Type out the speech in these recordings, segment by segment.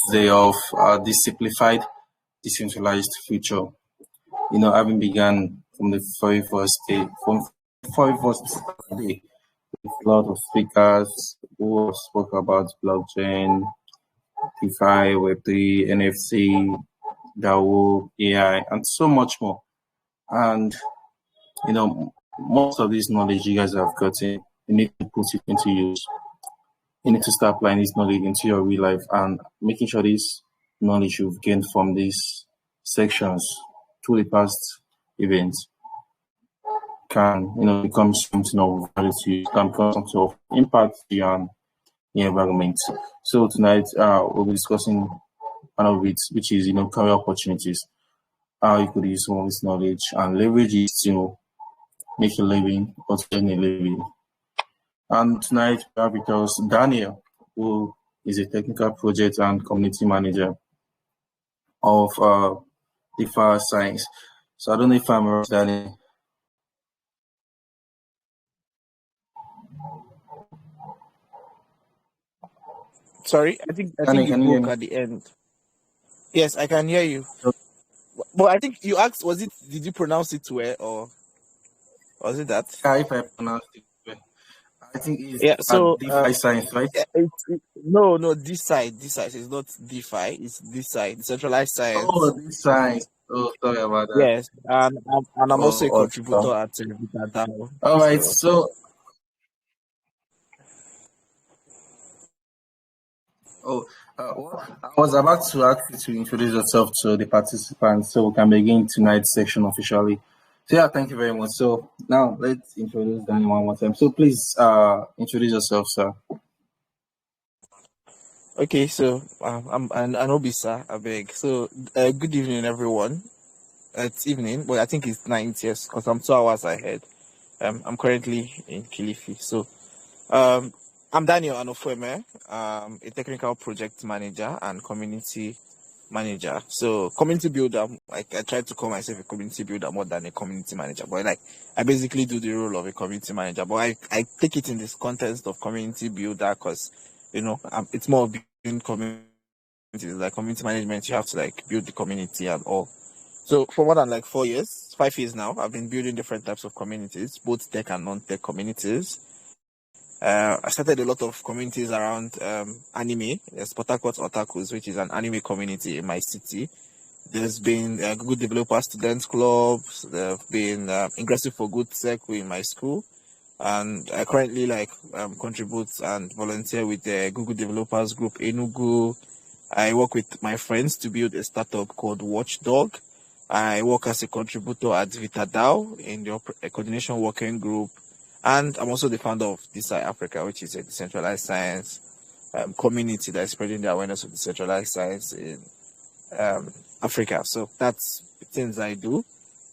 today of this simplified, decentralized future. Having began from the very first day, from the very first day, with a lot of speakers who spoke about blockchain, DeFi, Web3, NFC, DAO, AI, and so much more. And most of this knowledge you guys have gotten, you need to put it into use. You need to start applying this knowledge into your real life and making sure this knowledge you've gained from these sections through the past events can, become something of value to you, can become something of impact to you and your environment. So tonight, we'll be discussing one of it, which is, career opportunities, how you could use some of this knowledge and leverage it to make a living or to earn a living. And tonight we have with us Daniel, who is a technical project and community manager of DeFi Science. So I don't know if I'm right, Daniel. Sorry, I think you broke at the end. Yes, I can hear you. But I think you asked, did you pronounce it well, or was it that? Yeah, if I pronounced it well. I think it's DeFi Science, right? No, this side is not DeFi, it's this side, Decentralized Science. Oh, this science. Oh, sorry about that. Yes, and I'm also a contributor at DAO. All right, so I was about to ask you to introduce yourself to the participants so we can begin tonight's section officially. So yeah, thank you very much. So now let's introduce Danny one more time. So please introduce yourself, sir. Okay, so I'm Anobisa, I beg. So good evening, everyone. It's evening, but I think it's night, yes, because I'm 2 hours ahead. I'm currently in Kilifi. So I'm Daniel Anomfueme, a technical project manager and community manager. So community builder, like I try to call myself a community builder more than a community manager, but like I basically do the role of a community manager, but I take it in this context of community builder because it's more of building communities. Like community management, you have to like build the community and all. So for more than like 4 years, 5 years now, I've been building different types of communities, both tech and non-tech communities. I started a lot of communities around anime. There's Potakot Otakus, which is an anime community in my city. There's been Google Developer Students Clubs. There have been Ingressive for Good Circle in my school. And I currently contribute and volunteer with the Google Developers Group Enugu. I work with my friends to build a startup called Watchdog. I work as a contributor at VitaDAO in the coordination working group. And I'm also the founder of Decentralized Africa, which is a decentralized science community that is spreading the awareness of decentralized science in Africa. So that's the things I do.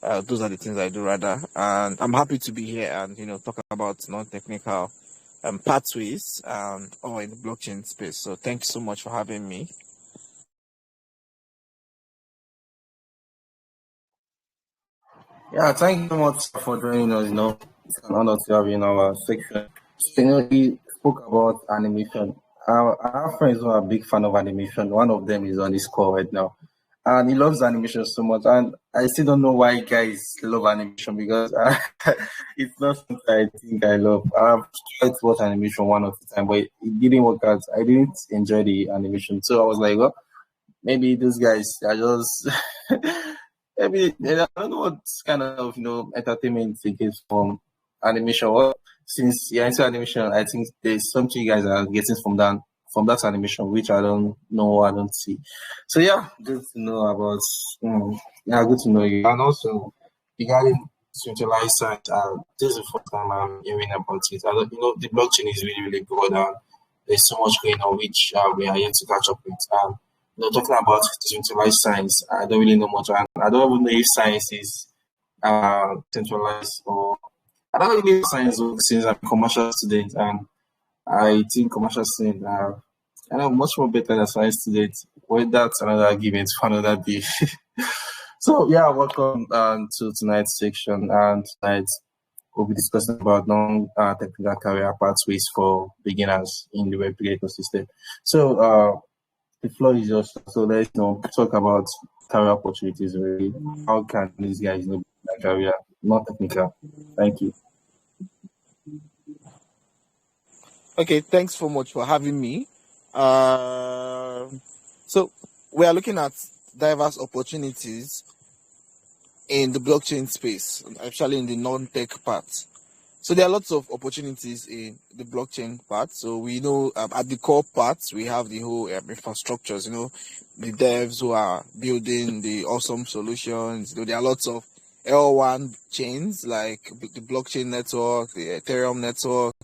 Those are the things I do, rather. And I'm happy to be here and, talk about non-technical pathways or in the blockchain space. So thank you so much for having me. Yeah, thank you so much for joining us. It's an honor to have you in our section. So, we spoke about animation. I have friends who are a big fan of animation. One of them is on this call right now, and he loves animation so much. And I still don't know why guys love animation because it's not something I think I love. I've tried to watch animation one or two times, but it didn't work out. I didn't enjoy the animation, so I was like, well, maybe those guys are just maybe I don't know what kind of entertainment they get from animation. Well, since you're into animation, I think there's something you guys are getting from that animation, which I don't know, I don't see. So yeah, good to know about. Good to know you. And also regarding centralized science, this is the first time I'm hearing about it. I don't, the blockchain is really really good, and there's so much going on which we are yet to catch up with. Talking about decentralized science, I don't really know much. I don't even know if science is centralized or I don't really know science since I'm a commercial student, and I think commercial students are much more better than science students. Well, that's another argument for another day. So yeah, welcome to tonight's section, and tonight we'll be discussing about non-technical career pathways for beginners in the Web3 ecosystem. So The floor is yours. So let's talk about career opportunities. Really, how can these guys know their career, not technical? Thank you. Okay, thanks so much for having me. So we are looking at diverse opportunities in the blockchain space, especially in the non-tech part. So there are lots of opportunities in the blockchain part. So we know at the core parts we have the whole infrastructures. The devs who are building the awesome solutions. There are lots of L1 chains like the blockchain network, the Ethereum network,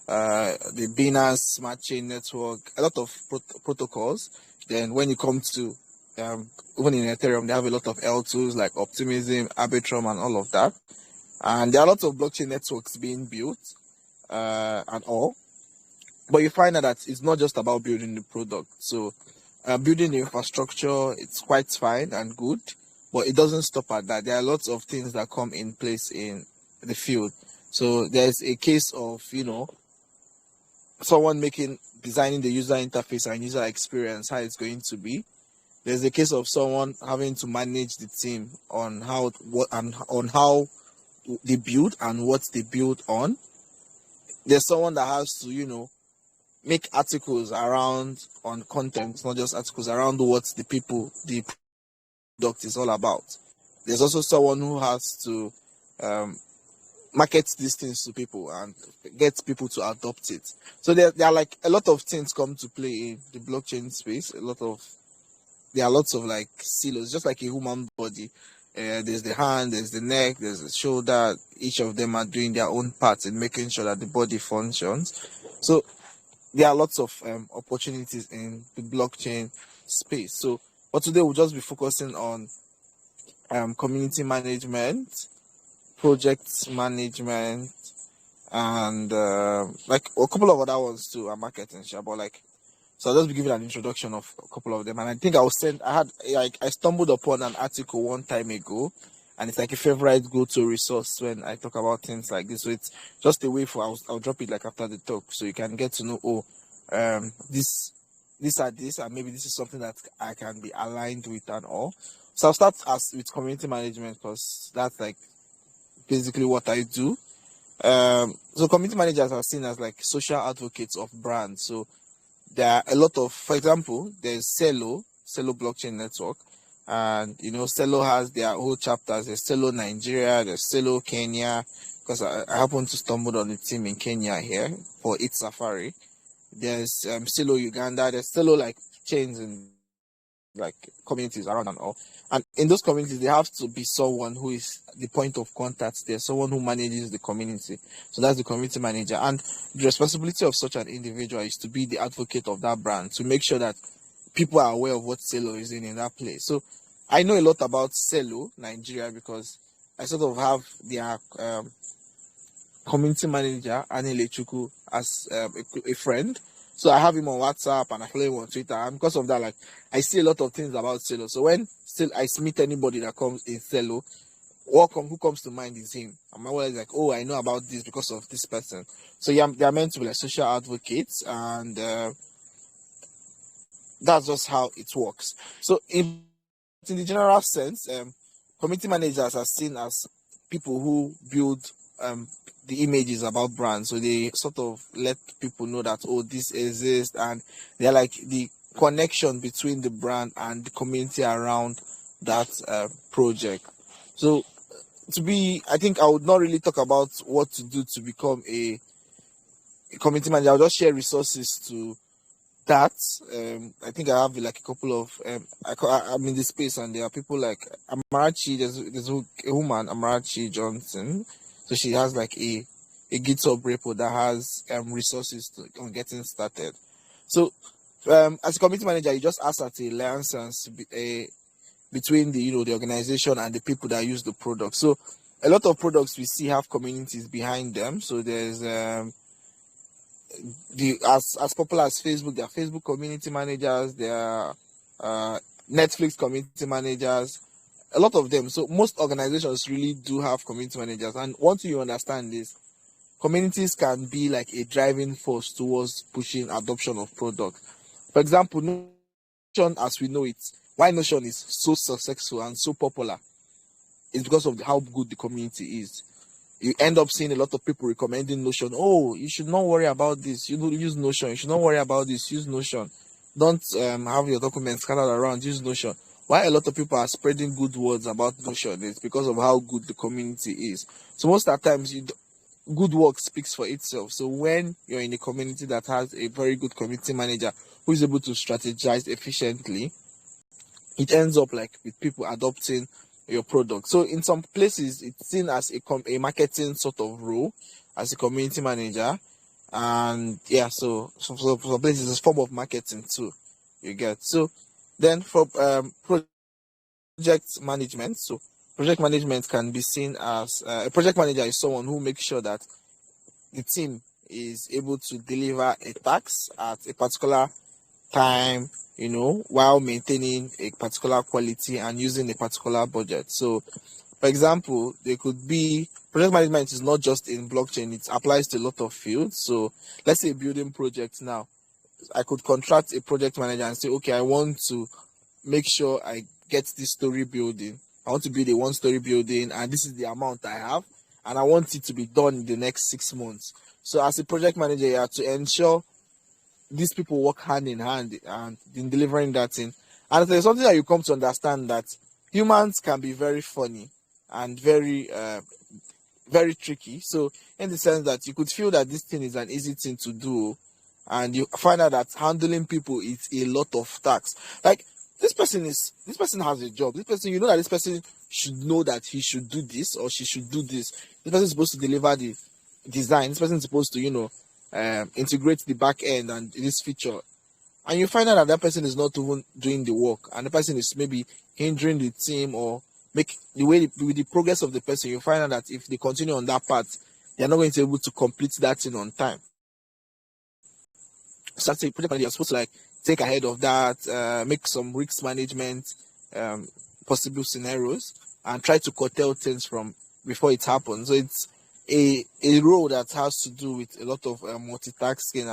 the Binance Smart Chain Network, a lot of protocols. Then when you come to even in Ethereum, they have a lot of L2s like Optimism, Arbitrum, and all of that. And there are lots of blockchain networks being built and all. But you find out that it's not just about building the product. So building the infrastructure, it's quite fine and good, but it doesn't stop at that. There are lots of things that come in place in the field. So there's a case of, someone designing the user interface and user experience, how it's going to be. There's a case of someone having to manage the team on how they build and what they build on. There's someone that has to, make articles around on content, not just articles around what the product is all about. There's also someone who has to market these things to people and get people to adopt it. So there are like a lot of things come to play in the blockchain space. There are lots of like silos, just like a human body. There's the hand, there's the neck, there's the shoulder. Each of them are doing their own parts in making sure that the body functions. So there are lots of opportunities in the blockchain space. So, but today we'll just be focusing on community management, project management, and like a couple of other ones too, and marketing. But like, so I'll just be giving an introduction of a couple of them. And I think I stumbled upon an article one time ago, and it's like a favorite go-to resource when I talk about things like this. So it's just a way I'll drop it like after the talk, so you can get to know, this and maybe this is something that I can be aligned with and all. So I'll start with community management because that's like basically what I do. So community managers are seen as like social advocates of brands. So there are a lot of, for example, there's Celo blockchain network, and Celo has their whole chapters. There's Celo Nigeria, there's Celo Kenya, because I happen to stumble on the team in Kenya here for its safari. There's Celo Uganda, there's Celo like chains and like communities around and all. And in those communities, there have to be someone who is the point of contact there, someone who manages the community. So that's the community manager. And the responsibility of such an individual is to be the advocate of that brand, to make sure that people are aware of what Celo is in that place. So I know a lot about Celo Nigeria because I sort of have their community manager, Anile Chuku, as a friend. So I have him on WhatsApp and I follow him on Twitter. And because of that, like I see a lot of things about Celo. So when I meet anybody that comes in Celo, who comes to mind is him. I'm always like, oh, I know about this because of this person. So yeah, they are meant to be like social advocates, and that's just how it works. So in the general sense, community managers are seen as people who build the images about brands. So they sort of let people know that, oh, this exists, and they're like the connection between the brand and the community around that project. So I think I would not really talk about what to do to become a community manager. I'll just share resources to that. I think I have like a couple of I'm in this space, and there are people like Amarachi. There's a woman, Amarachi Johnson. So she has like a GitHub repo that has resources on getting started. So as a community manager, you just ask at a liaisons between the organization and the people that use the product. So a lot of products we see have communities behind them. So there's as popular as Facebook, there are Facebook community managers, there are Netflix community managers, a lot of them. So most organizations really do have community managers. And once you understand this, communities can be like a driving force towards pushing adoption of products. For example, Notion as we know it, why Notion is so successful and so popular is because of how good the community is. You end up seeing a lot of people recommending Notion. Oh, you should not worry about this. You use Notion. You should not worry about this. Use Notion. Don't have your documents scattered around. Use Notion. Why a lot of people are spreading good words about Notion is because of how good the community is. So most of the times, good work speaks for itself. So when you're in a community that has a very good community manager who is able to strategize efficiently, it ends up like with people adopting your product. So in some places, it's seen as a marketing sort of role as a community manager, and yeah, so some places it's a form of marketing too. You get. So then for project management, so project management can be seen as a project manager is someone who makes sure that the team is able to deliver a task at a particular time, while maintaining a particular quality and using a particular budget. So, for example, there could be project management is not just in blockchain, it applies to a lot of fields. So, let's say a building project now. I could contract a project manager and say, okay, I want to make sure I get this story building. I want to build a one-story building, and this is the amount I have, and I want it to be done in the next 6 months. So, as a project manager, you have to ensure these people work hand in hand and in delivering that thing. And there's something that you come to understand, that humans can be very funny and very very tricky. So in the sense that you could feel that this thing is an easy thing to do, and you find out that handling people is a lot of tasks. Like this person has a job. This person, that this person should know that he should do this or she should do this. This person is supposed to deliver the design. This person is supposed to integrate the back end and this feature, and you find out that that person is not even doing the work, and the person is maybe hindering the team or make with the progress of the person. You find out that if they continue on that path, they're not going to be able to complete that thing on time. So that's a project manager, you're supposed to take ahead of that, make some risk management, possible scenarios, and try to curtail things from before it happens. So it's a role that has to do with a lot of multitasking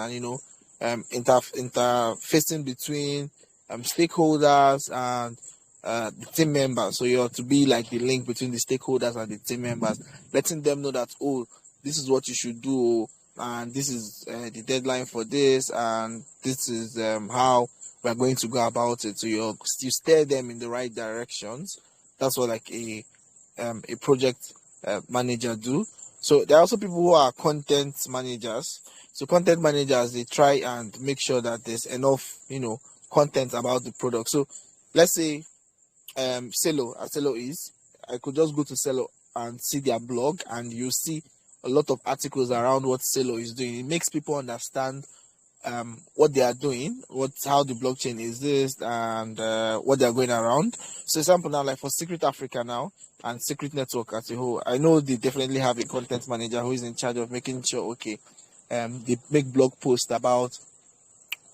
and interfacing between stakeholders and the team members. So you have to be like the link between the stakeholders and the team members, letting them know that, oh, this is what you should do, and this is the deadline for this, and this is how we're going to go about it. So you steer them in the right directions. That's what a project manager do. So there are also people who are content managers. So content managers, they try and make sure that there's enough, content about the product. So let's say Cello, as Cello is, I could just go to Cello and see their blog, and you see a lot of articles around what Cello is doing. It makes people understand what they are doing, how the blockchain is this, and what they are going around. So example now, like for Secret Africa now and Secret Network as a whole, I know they definitely have a content manager who is in charge of making sure, okay, they make blog posts about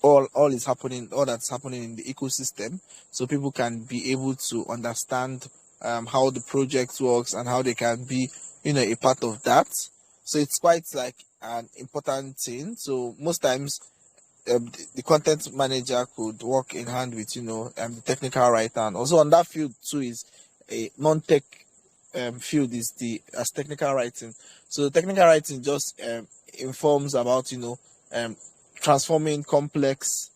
all that's happening in the ecosystem, so people can be able to understand how the project works and how they can be a part of that. So it's quite like an important thing. So most times the content manager could work in hand with the technical writer, and also on that field too is a non-tech field is as technical writing. So technical writing just informs about transforming complex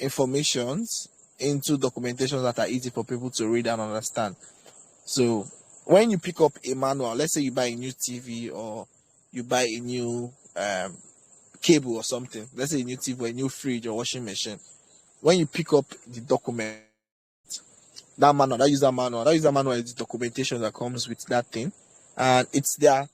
informations into documentations that are easy for people to read and understand. So when you pick up a manual, let's say you buy a new TV or you buy a new cable or something, let's say a new TV or a new fridge or washing machine, when you pick up the document, that user manual is the documentation that comes with that thing, and it's the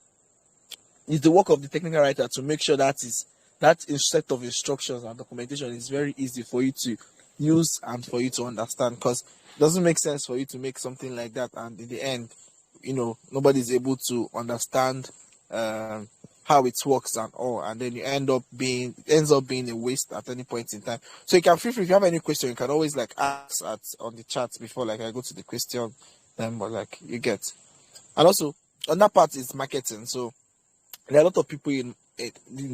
work of the technical writer to make sure that set of instructions and documentation is very easy for you to use and for you to understand, because it doesn't make sense for you to make something like that and in the end nobody's able to understand how it works and all, and then it ends up being a waste at any point in time. So you can feel free, if you have any question, you can always ask on the chat before I go to the question, but you get. And also on that part is marketing. So there are a lot of people in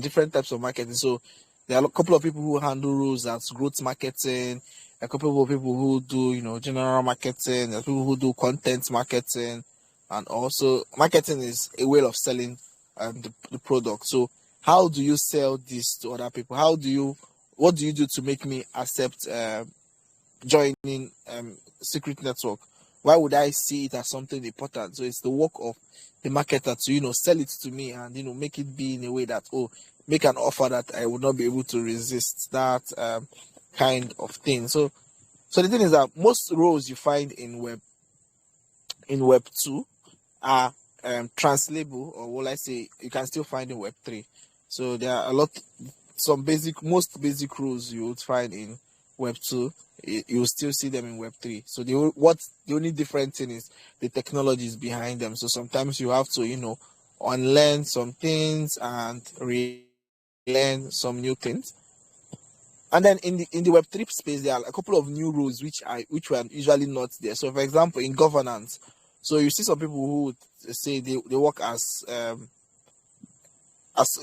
different types of marketing. So there are a couple of people who handle roles as growth marketing, a couple of people who do, general marketing, there's people who do content marketing, and also marketing is a way of selling the product. So how do you sell this to other people? What do you do to make me accept joining secret network? Why would I see it as something important? So it's the work of the marketer to sell it to me, and make it be in a way that, make an offer that I would not be able to resist, that kind of thing. So the thing is that most roles you find in web 2 are translatable, or what I say, you can still find in web 3. So there are most basic rules you would find in web 2, you will still see them in web 3. So the only different thing is the technologies behind them. So sometimes you have to unlearn some things and relearn some new things. And then in the web 3 space, there are a couple of new rules which were usually not there. So for example, in governance, so you see some people who would say they work as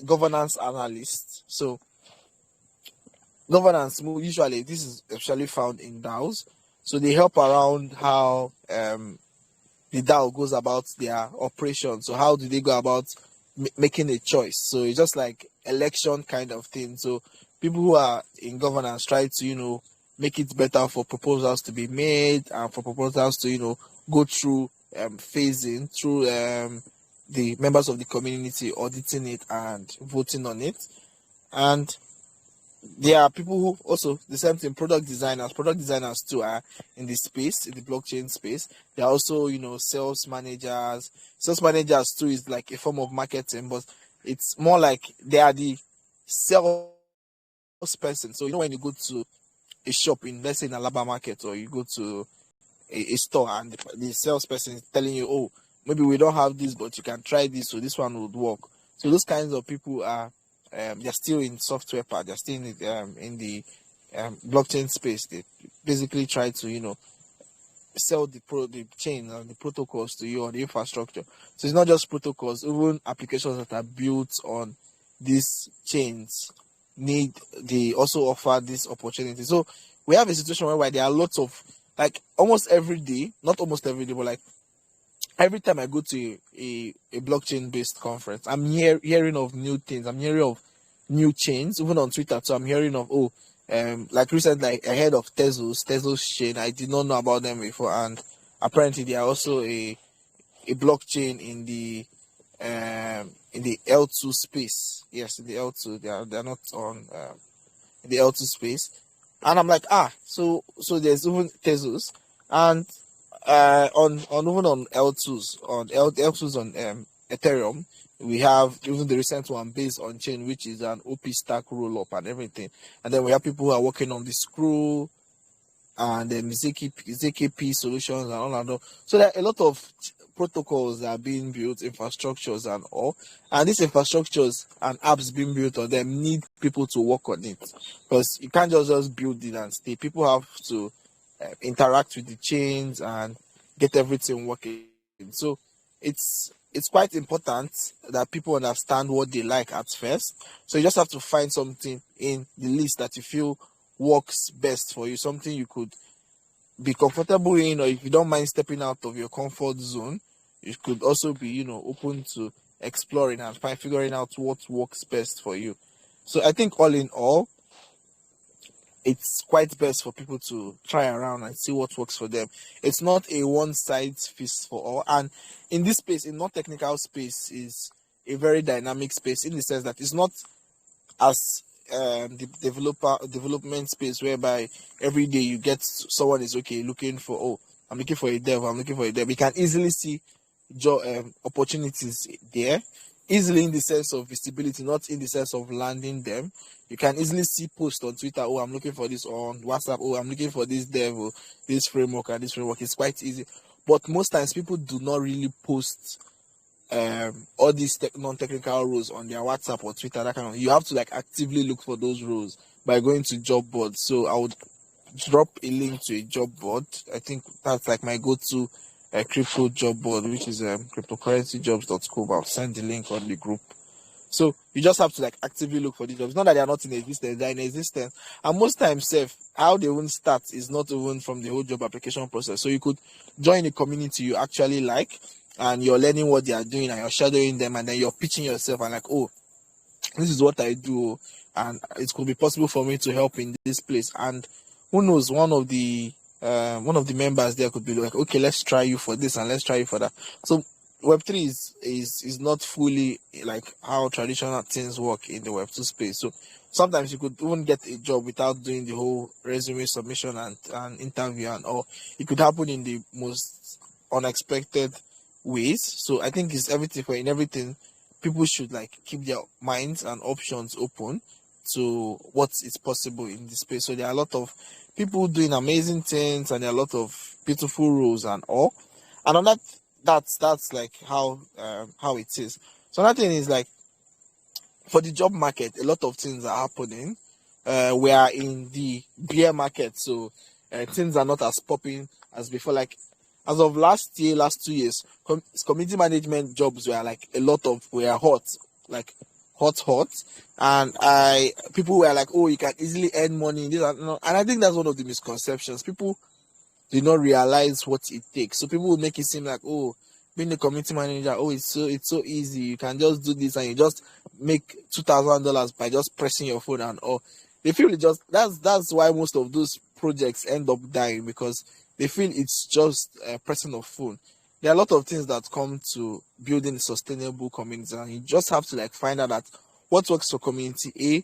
governance analysts. So governance, usually this is actually found in DAOs. So they help around how the DAO goes about their operation. So how do they go about making a choice? So it's just like election kind of thing. So people who are in governance try to make it better for proposals to be made, and for proposals to go through phasing through the members of the community auditing it and voting on it. And there are people who also, the same thing, product designers too are in the space, in the blockchain space. There are also sales managers too is like a form of marketing, but it's more like they are the salesperson. So when you go to a shop in, let's say, in Alaba market, or you go to a store, and the salesperson is telling you, oh, maybe we don't have this, but you can try this, so this one would work. So those kinds of people are they're still in software part, they're still in the blockchain space. They basically try to sell the chain and the protocols to you, or the infrastructure. So it's not just protocols, even applications that are built on these chains they also offer this opportunity. So we have a situation where there are lots of, like, almost every day, not almost every day, but like every time I go to a blockchain based conference, I'm hearing of new things. I'm hearing of new chains, even on Twitter. So I'm hearing of like recently I heard of Tezos chain. I did not know about them before, and apparently they are also a blockchain in the L2 space. Yes, in the L2, they are not on in the L2 space. And I'm like, so there's even Tezos, and on even on L2s on Ethereum, we have even the recent one based on chain, which is an OP stack roll up and everything. And then we have people who are working on the Screw and then ZKP solutions and all that. So there are a lot of protocols that are being built, infrastructures and all. And these infrastructures and apps being built on them need people to work on it, because you can't just build it and stay. People have to interact with the chains and get everything working. So it's quite important that people understand what they like at first. So you just have to find something in the list that you feel works best for you, something you could be comfortable in, or if you don't mind stepping out of your comfort zone, you could also be open to exploring and figuring out what works best for you. So I think all in all, it's quite best for people to try around and see what works for them. It's not a one size fits for all. And in this space, in non-technical space, is a very dynamic space, in the sense that it's not as the development space, whereby every day you get someone is looking for, I'm looking for a dev. You can easily see opportunities there, easily, in the sense of visibility, not in the sense of landing them. You can easily see posts on Twitter, I'm looking for this, on WhatsApp, I'm looking for this dev, or this framework and this framework. It's quite easy. But most times people do not really post all these non-technical roles on their WhatsApp or Twitter, that kind of. You have to actively look for those roles by going to job boards. So I would drop a link to a job board. I think that's my go-to crypto job board, which is cryptocurrencyjobs.co. I'll send the link on the group. So you just have to like actively look for these jobs. It's not that they are not in existence, they're in existence. And most times, how they won't start is not even from the whole job application process. So you could join a community you actually like, and you're learning what they are doing, and you're shadowing them, and then you're pitching yourself and like, oh, this is what I do, and it could be possible for me to help in this place. And who knows, one of the members there could be like, okay, let's try you for this and let's try you for that. So Web3 is not fully like how traditional things work in the Web2 space. So sometimes you could even get a job without doing the whole resume submission and interview and all. It could happen in the most unexpected ways. So I think it's everything for in everything. People should like keep their minds and options open to what is possible in this space. So there are a lot of people doing amazing things, and there are a lot of beautiful roles and all. And on that's like how it is. So another thing is like, for the job market, a lot of things are happening. We are in the bear market, so things are not as popping as before. Like as of last 2 years, community management jobs were like were hot, like hot, and people were like, oh, you can easily earn money. And I think that's one of the misconceptions. People do not realize what it takes. So people will make it seem like, oh, being a community manager, oh, it's so easy. You can just do this and you just make $2,000 by just pressing your phone and all. They feel it just that's why most of those projects end up dying, because they feel it's just pressing of phone. There are a lot of things that come to building sustainable communities, and you just have to like find out that what works for community A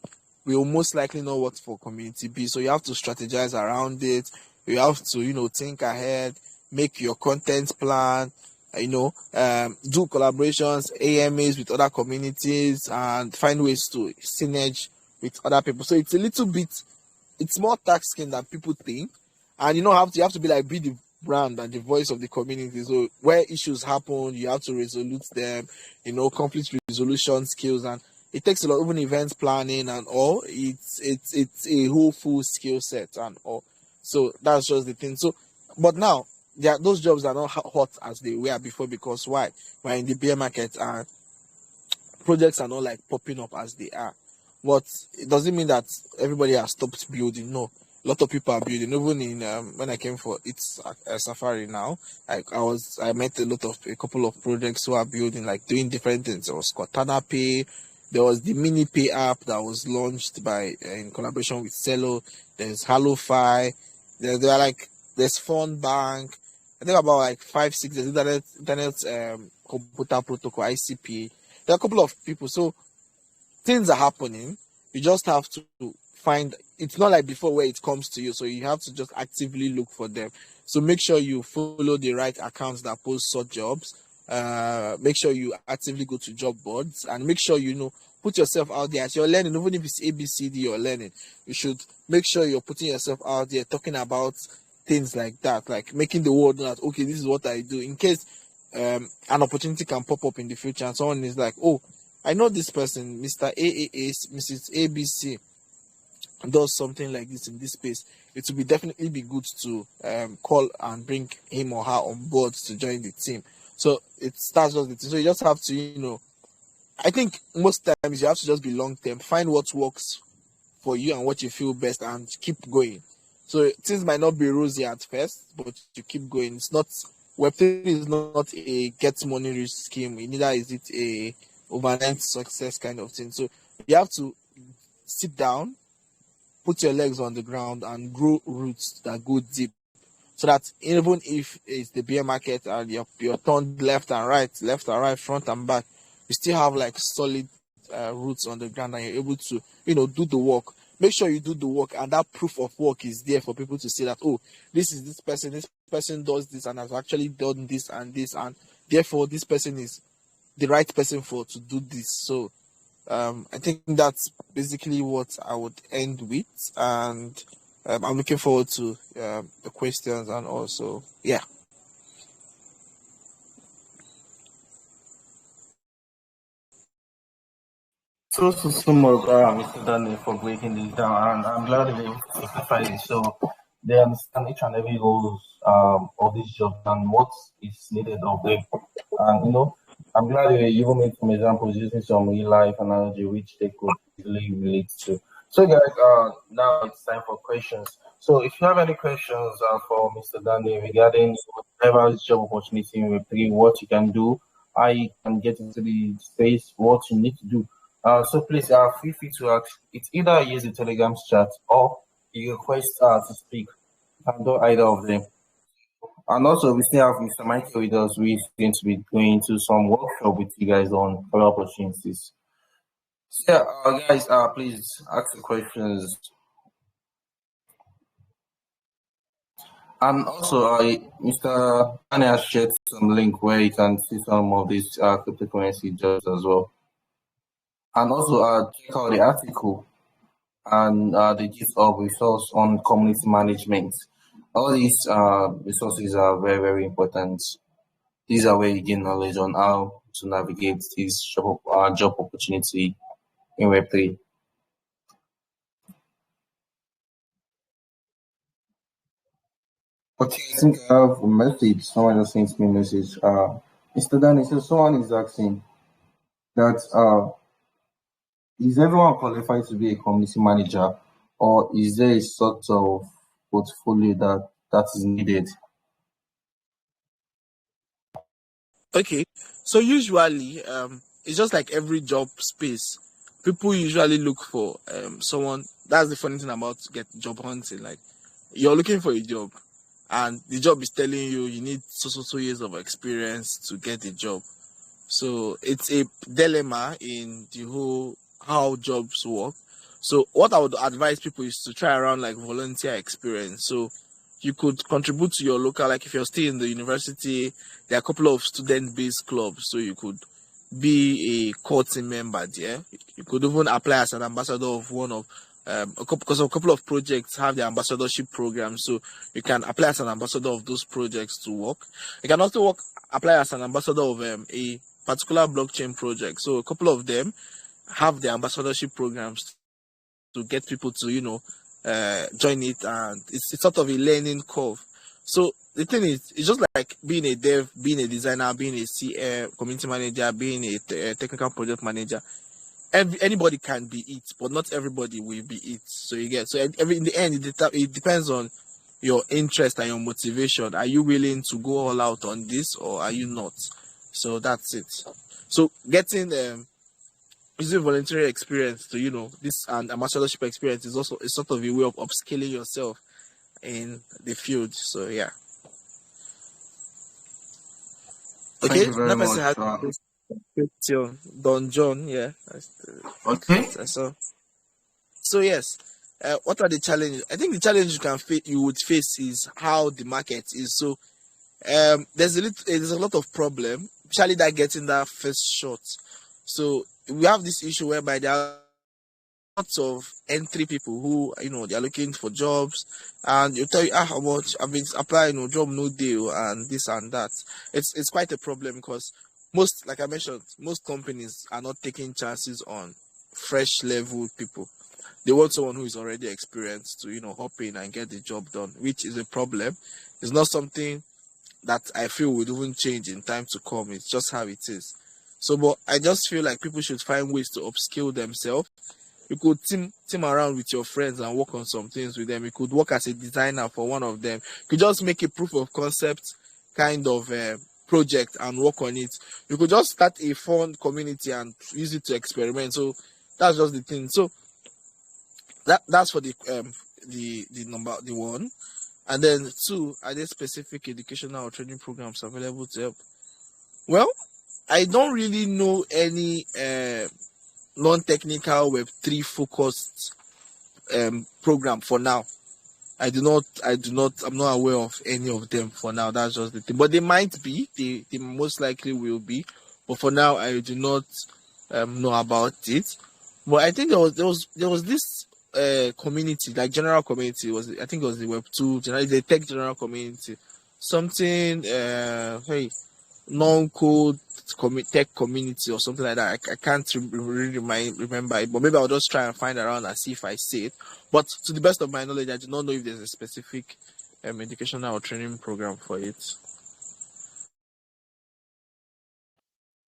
will most likely not work for community B. So you have to strategize around it. You have to, think ahead, make your content plan, do collaborations, AMAs with other communities, and find ways to synerge with other people. So it's more taxing than people think. And you have to be the brand and the voice of the community. So where issues happen, you have to resolve them, conflict resolution skills, and it takes a lot, even events planning and all. It's a whole full skill set and all. So that's just the thing. So, but now those jobs are not hot as they were before, because why? We're in the bear market and projects are not like popping up as they are. But it doesn't mean that everybody has stopped building. No, a lot of people are building. Even in when I came for it's Safari now, I met a couple of projects who are building, like doing different things. There was Cortana Pay, there was the Mini Pay app that was launched in collaboration with Cello. There's HalloFi. There's Phone Bank. I think about like 5-6. There's internet computer protocol, ICP. There are a couple of people. So things are happening. You just have to find. It's not like before where it comes to you. So you have to just actively look for them. So make sure you follow the right accounts that post such jobs. Make sure you actively go to job boards, and make sure put yourself out there as you're learning. Even if it's ABCD you're learning, you should make sure you're putting yourself out there, talking about things like that, like making the world know that, okay, this is what I do, in case an opportunity can pop up in the future and someone is like, oh, I know this person, Mr. AAA, Mrs. ABC does something like this in this space. It will definitely be good to call and bring him or her on board to join the team. So it starts just the thing. So you just have to, I think most times you have to just be long term, find what works for you and what you feel best, and keep going. So things might not be rosy at first, but you keep going. It's not Web3 is not a get money rich scheme. Neither is it a overnight success kind of thing. So you have to sit down, put your legs on the ground, and grow roots that go deep. So that even if it's the bear market and you're turned left and right, front and back, you still have like solid roots on the ground, and you're able to, do the work. Make sure you do the work, and that proof of work is there for people to see that, oh, this person does this and has actually done this, and therefore this person is the right person to do this. So I think that's basically what I would end with, and I'm looking forward to the questions, and also, yeah. So much, Mr. Daniel, for breaking this down, and I'm glad we were able to simplify it so they understand each and every roles of this job and what is needed of them. And I'm glad you even made some examples using some real life analogy which they could easily relate to. So, guys, now it's time for questions. So, if you have any questions for Mr. Danny regarding whatever job opportunity in Web3, what you can do, how you can get into the space, what you need to do. So, please feel free to ask. It's either use the Telegram chat or you request to speak. You can do either of them. And also, we still have Mr. Michael with us. We're going to be going to some workshop with you guys on career opportunities. So, yeah, guys, please ask the questions. And also, Mr. Annie has shared some link where you can see some of these cryptocurrency jobs as well. And also, check out the article and the gist of resource on community management. All these resources are very, very important. These are where you gain knowledge on how to navigate this job opportunity in Web3. Okay, I think I have a message. Someone just sent me a message. Mr. Danny, so someone is asking that is everyone qualified to be a community manager, or is there a sort of portfolio that is needed? Okay, so usually, it's just like every job space. People usually look for someone. That's the funny thing about get job hunting. Like you're looking for a job, and the job is telling you you need so years of experience to get a job. So it's a dilemma in the whole how jobs work. So what I would advise people is to try around like volunteer experience. So you could contribute to your local, like if you're still in the university, there are a couple of student-based clubs. So you could be a core team member there. You could even apply as an ambassador of one of because a couple of projects have the ambassadorship program, so you can apply as an ambassador of those projects to work. You can also apply as an ambassador of a particular blockchain project. So a couple of them have the ambassadorship programs to get people to join it, and it's sort of a learning curve. So the thing is, it's just like being a dev, being a designer, being a community manager, being a technical project manager. Anybody can be it, but not everybody will be it. So you get, so in the end, it depends on your interest and your motivation. Are you willing to go all out on this, or are you not? So that's it. So getting using voluntary experience to this and ambassadorship experience is also a sort of a way of upscaling yourself in the field. So yeah. Thank Okay, you very that person much. has question. Don John, yeah. Okay. I saw. So yes, what are the challenges? I think the challenge you would face is how the market is. So there's a lot of problem, especially that getting that first shot. So we have this issue whereby there are lots of entry people who they are looking for jobs, and you tell you how much I've been applying, job no deal, and this and that. It's quite a problem because most, like I mentioned, most companies are not taking chances on fresh level people. They want someone who is already experienced to hop in and get the job done, which is a problem. It's not something that I feel would even change in time to come. It's just how it is. So, but I just feel like people should find ways to upskill themselves. You could team around with your friends and work on some things with them. You could work as a designer for one of them. You could just make a proof of concept kind of project and work on it. You could just start a fun community and use it to experiment. So that's just the thing. So that's for the number the one. And then two, are there specific educational or training programs available to help? Well, I don't really know any non-technical Web3 focused program for now. I'm not aware of any of them for now. That's just the thing. But they might be, they most likely will be. But for now, I do not know about it. But I think there was this community, like general community, I think it was the Web2, the tech general community. Something, hey, non-code tech community or something like that. I can't really remember it, but maybe I'll just try and find around and see if I see it. But to the best of my knowledge, I do not know if there's a specific educational or training program for it.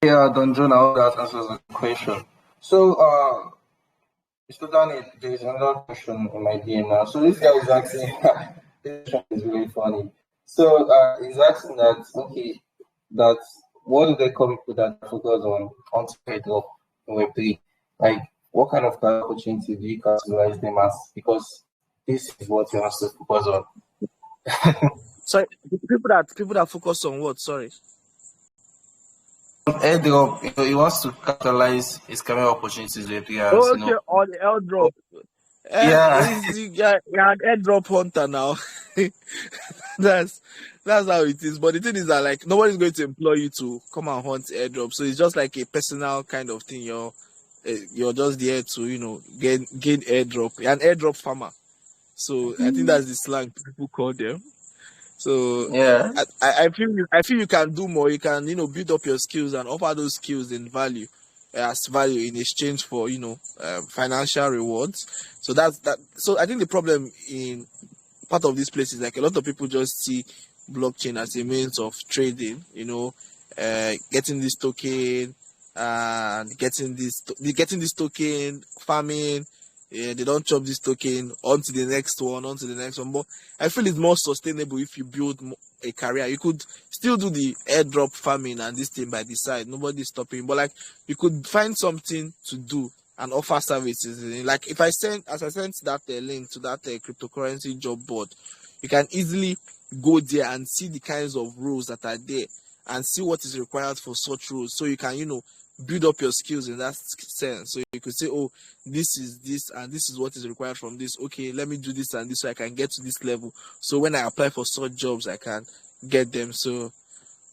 Yeah, Don John, I hope that answers the question. So, Mr. Daniel, there is another question in my DM now. So this guy is asking, this question is really funny. So he's asking that, okay, that what do they call people that focus on trade of Web3? Like, what kind of career opportunity do you categorize them as? Because this is what you have to focus on. Sorry, people that focus on what? Sorry. Airdrop, he wants to capitalize his career opportunities with Web3 as, Oh, okay, on the airdrop. yeah. You're an airdrop hunter now. that's that's how it is. But the thing is that like nobody's going to employ you to come and hunt airdrop. So it's just like a personal kind of thing. You're just there to gain airdrop. You're an airdrop farmer. So I think that's the slang people call them. So Yeah. I feel you can do more. You can build up your skills and offer those skills in value as value in exchange for financial rewards. So that's that. So I think the problem in part of this place is like a lot of people just see blockchain as a means of trading. Getting this token and getting this token farming. Yeah, they don't chop this token on to the next one. But I feel it's more sustainable if you build a career. You could still do the airdrop farming and this thing by the side. Nobody's stopping. But like you could find something to do and offer services. Like if I sent that link to that cryptocurrency job board, you can easily go there and see the kinds of roles that are there and see what is required for such roles. So you can build up your skills in that sense. So you could say, oh, this is this and this is what is required from this. Okay, let me do this and this so I can get to this level. So when I apply for such jobs, I can get them. So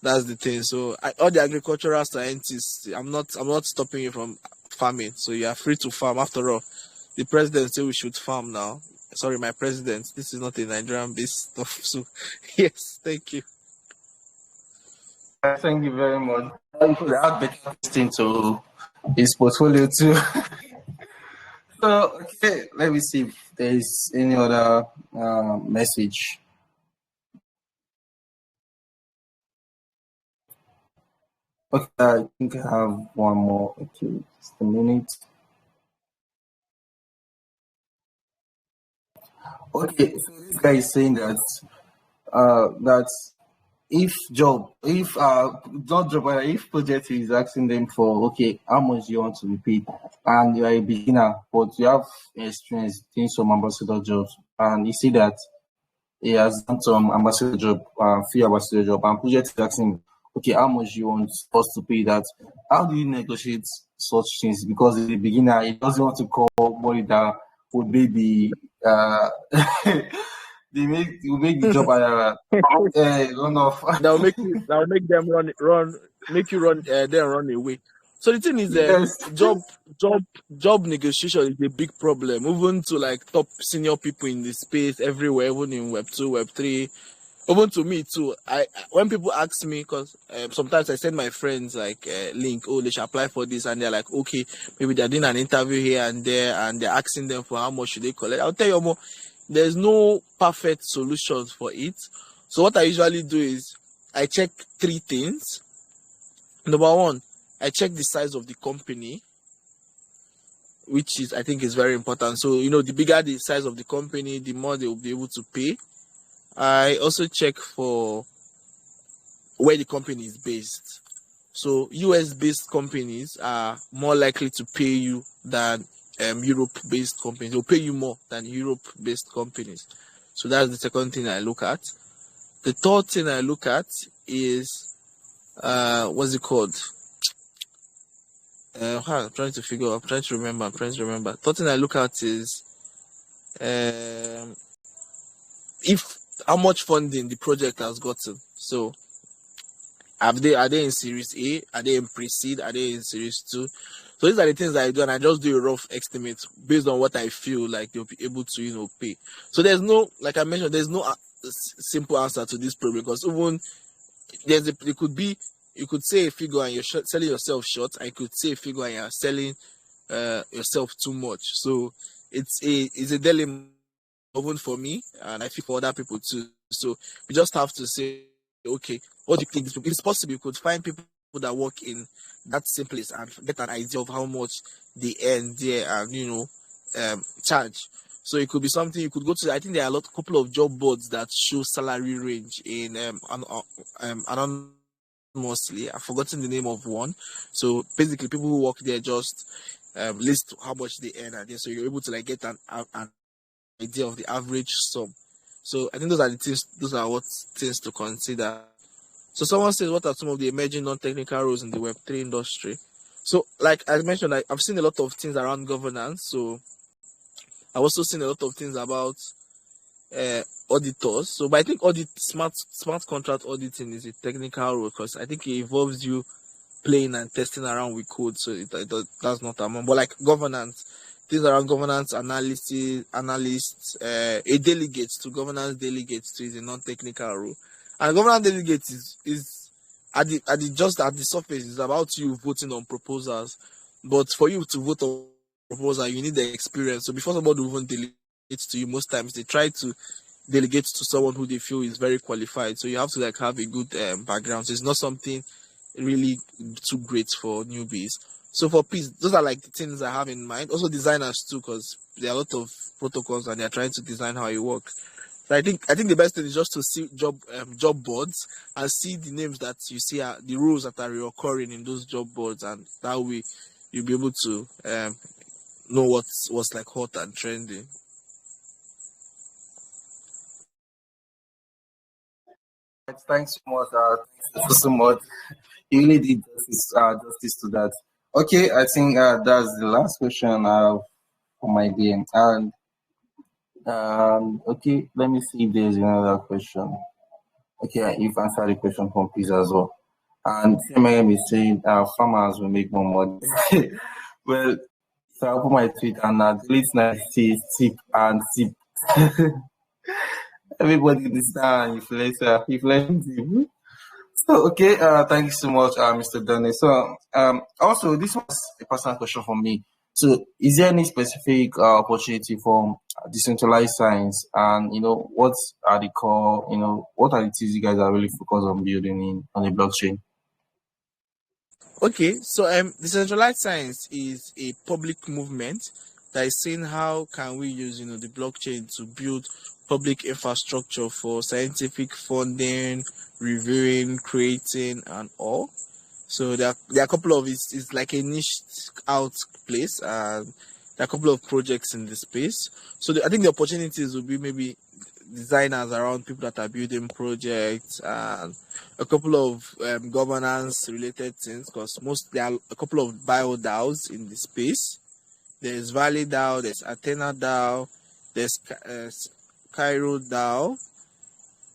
that's the thing. So all the agricultural scientists, I'm not stopping you from farming. So you are free to farm. After all, the president said we should farm now. Sorry, my president. This is not a Nigerian-based stuff. So yes, thank you. Thank you very much. You could add better thing to his portfolio too. So, okay, let me see if there is any other message. Okay, I think I have one more. Okay, just a minute. Okay, so this guy is saying that if project is asking them for, okay, how much you want to be paid, and you are a beginner but you have experience doing some ambassador jobs, and you see that he has done some ambassador job, few ambassador job, and project is asking, okay, how much you want us to pay that? How do you negotiate such things? Because in the beginner, he doesn't want to call money that would be the will make the job run off. That'll make them make you run, then run away. So the thing is, Yes. job negotiation is a big problem, even to like top senior people in the space everywhere, even in Web2, Web3, even to me too. When people ask me, because sometimes I send my friends like link, oh, they should apply for this, and they're like, okay, maybe they're doing an interview here and there, and they're asking them for how much should they collect. I'll tell you more. There's no perfect solution for it. So what I usually do is I check three things. Number one, I check the size of the company, which I think is very important. So the bigger the size of the company, the more they will be able to pay. I also check for where the company is based. So US-based companies are more likely to pay you than Europe-based companies. They'll pay you more than Europe-based companies. So that's the second thing I look at. The third thing I look at is what's it called? I'm trying to remember. Third thing I look at is if how much funding the project has gotten. So are they in series A? Are they in pre-seed? Are they in series 2? So these are the things that I do, and I just do a rough estimate based on what I feel like they'll be able to pay. So there's no, like I mentioned, there's no simple answer to this problem, because even you could say a figure and you're selling yourself short, and you could say a figure and you're selling yourself too much. So it's a dilemma even for me, and I feel for other people too. So we just have to say, okay, what do you think? If it's possible, you could find people that work in that same place and get an idea of how much they earn there and charge. So it could be something you could go to. I think there are couple of job boards that show salary range in anonymously. I've forgotten the name of one. So basically, people who work there just list how much they earn, and so you're able to get an idea of the average sum. So I think those are the things. Those are what things to consider. So someone says, what are some of the emerging non-technical roles in the Web3 industry? So, like I mentioned, I've seen a lot of things around governance. So I've also seen a lot of things about auditors. So, but I think smart contract auditing is a technical role because I think it involves you playing and testing around with code. So that's not among. But like governance, things around governance analysts, a delegate to governance delegates to is a non-technical role. And governance delegate is at the surface is about you voting on proposals. But for you to vote on proposal, you need the experience. So before somebody even delegates to you, most times they try to delegate to someone who they feel is very qualified. So you have to have a good background. So it's not something really too great for newbies. So for peace, those are the things I have in mind. Also designers too, because there are a lot of protocols and they're trying to design how it works. So I think the best thing is just to see job boards and see the names that you see are the roles that are reoccurring in those job boards, and that way you'll be able to know what's hot and trending. Thanks so much. Thanks so much. You really did justice to that. Okay, I think that's the last question for my game. And okay, let me see if there's another question. Okay, you've answered the question from Peace as well. And CMM is saying farmers will make more money. Well, so I'll put my tweet and delete night tip and tip. Everybody this time influencer. So okay, thank you so much, Mr. Dunne. So also this was a personal question for me. So is there any specific opportunity for decentralized science, and what are the core, what are the things you guys are really focused on building on the blockchain? Okay, so decentralized science is a public movement that is saying how can we use the blockchain to build public infrastructure for scientific funding, reviewing, creating, and all. So there are a couple of it's like a niche out place, and there are a couple of projects in the space. So I think the opportunities will be maybe designers around people that are building projects and a couple of governance related things, because there are a couple of bio DAOs in the space. There's Valley DAO, there's Athena DAO, there's Cairo DAO,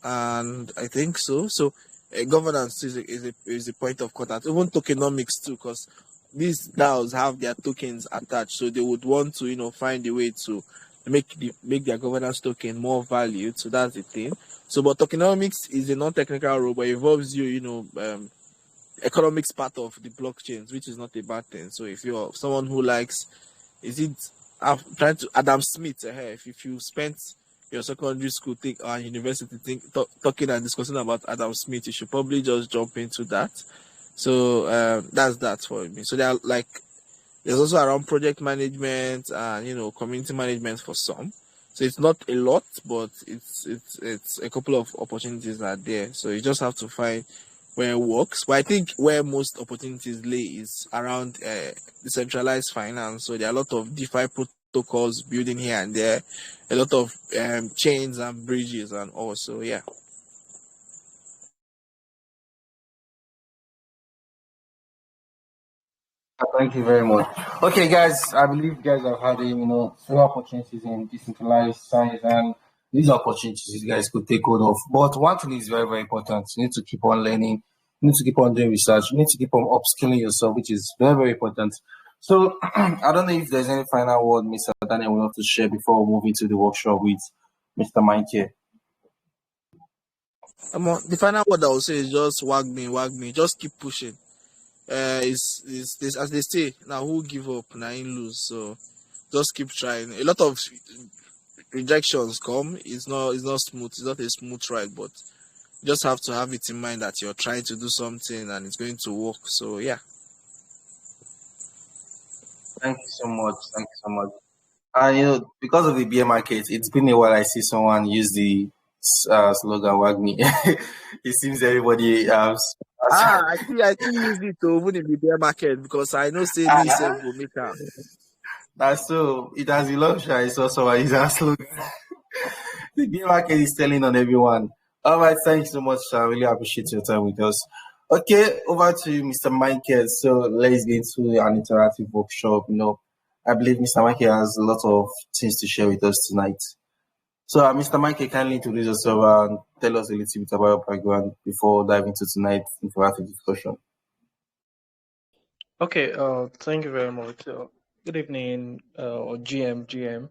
and I think so. So governance is a point of contact. Even tokenomics too, because these DAOs have their tokens attached, so they would want to find a way to make their governance token more valued. So that's the thing. So, but tokenomics is a non-technical role, but it involves economics part of the blockchains, which is not a bad thing. So if you're someone who likes, I'm trying to Adam Smith, if you spent your secondary school university talking and discussing about Adam Smith, you should probably just jump into that. So that's that for me. So there's also around project management and community management for some. So it's not a lot, but it's a couple of opportunities are there. So you just have to find where it works. But I think where most opportunities lay is around decentralized finance. So there are a lot of DeFi protocols building here and there, a lot of chains and bridges, and also yeah. Thank you very much. Okay, guys, I believe you guys have had several opportunities in decentralized science, and these opportunities you guys could take hold of. But one thing is very, very important: you need to keep on learning, you need to keep on doing research, you need to keep on upskilling yourself, which is very, very important. So, I don't know if there's any final word Mr. Daniel would love to share before we move into the workshop with Mr. Mike here. The final word I will say is just wag me, just keep pushing. Is this, as they say now, who give up now lose. So just keep trying. A lot of rejections come. It's not smooth, it's not a smooth ride, but just have to have it in mind that you're trying to do something and it's going to work. So yeah. Thank you so much. Thank you so much. Because of the beer market, it's been a while I see someone use the slogan "Wag me." It seems everybody I still use it to even in the bear market because I know say me self go make am. that's so. It has been long I saw someone use that slogan. The beer market is telling on everyone. All right, thanks so much. I really appreciate your time with us. Okay, over to you, Mr. Michael. So let's get into an interactive workshop. I believe Mr. Michael has a lot of things to share with us tonight. So, Mr. Michael, kindly introduce yourself and tell us a little bit about your background before diving into tonight's interactive discussion. Okay, thank you very much. Good evening, or GM.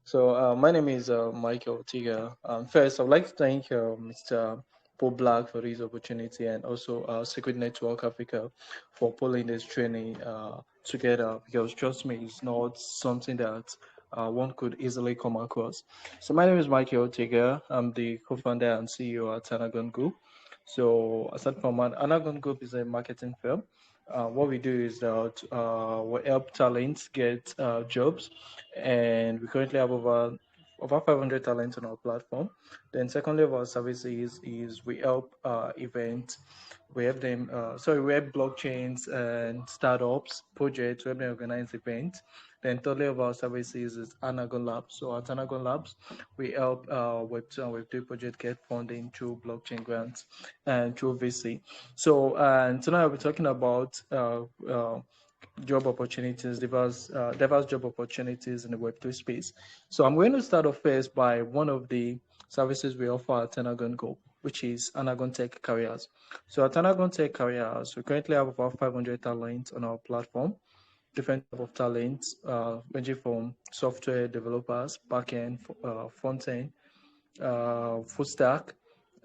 So, my name is Michael Ortega. First, I'd like to thank Mr. Paul Black for this opportunity and also Secret Network Africa for pulling this training together because, trust me, it's not something that one could easily come across. So, my name is Michael Ortega. I'm the co founder and CEO at Anagon Group. So, aside from Anagon Group is a marketing firm. What we do is that we help talents get jobs, and we currently have over 500 talents on our platform. Then, secondly, of our services is we help we help them. We help blockchains and startups projects. We help them organize events. Then, thirdly, of our services is Anagon Labs. So at Anagon Labs, we help Web2 and Web3 projects get funding through blockchain grants and through VC. So, and tonight we're talking about job opportunities, diverse job opportunities in the Web3 space. So, I'm going to start off first by one of the services we offer at Anagon Go, which is Anagon Tech Careers. So, at Anagon Tech Careers, we currently have about 500 talents on our platform, different type of talents, ranging from software developers, backend, front-end, full stack,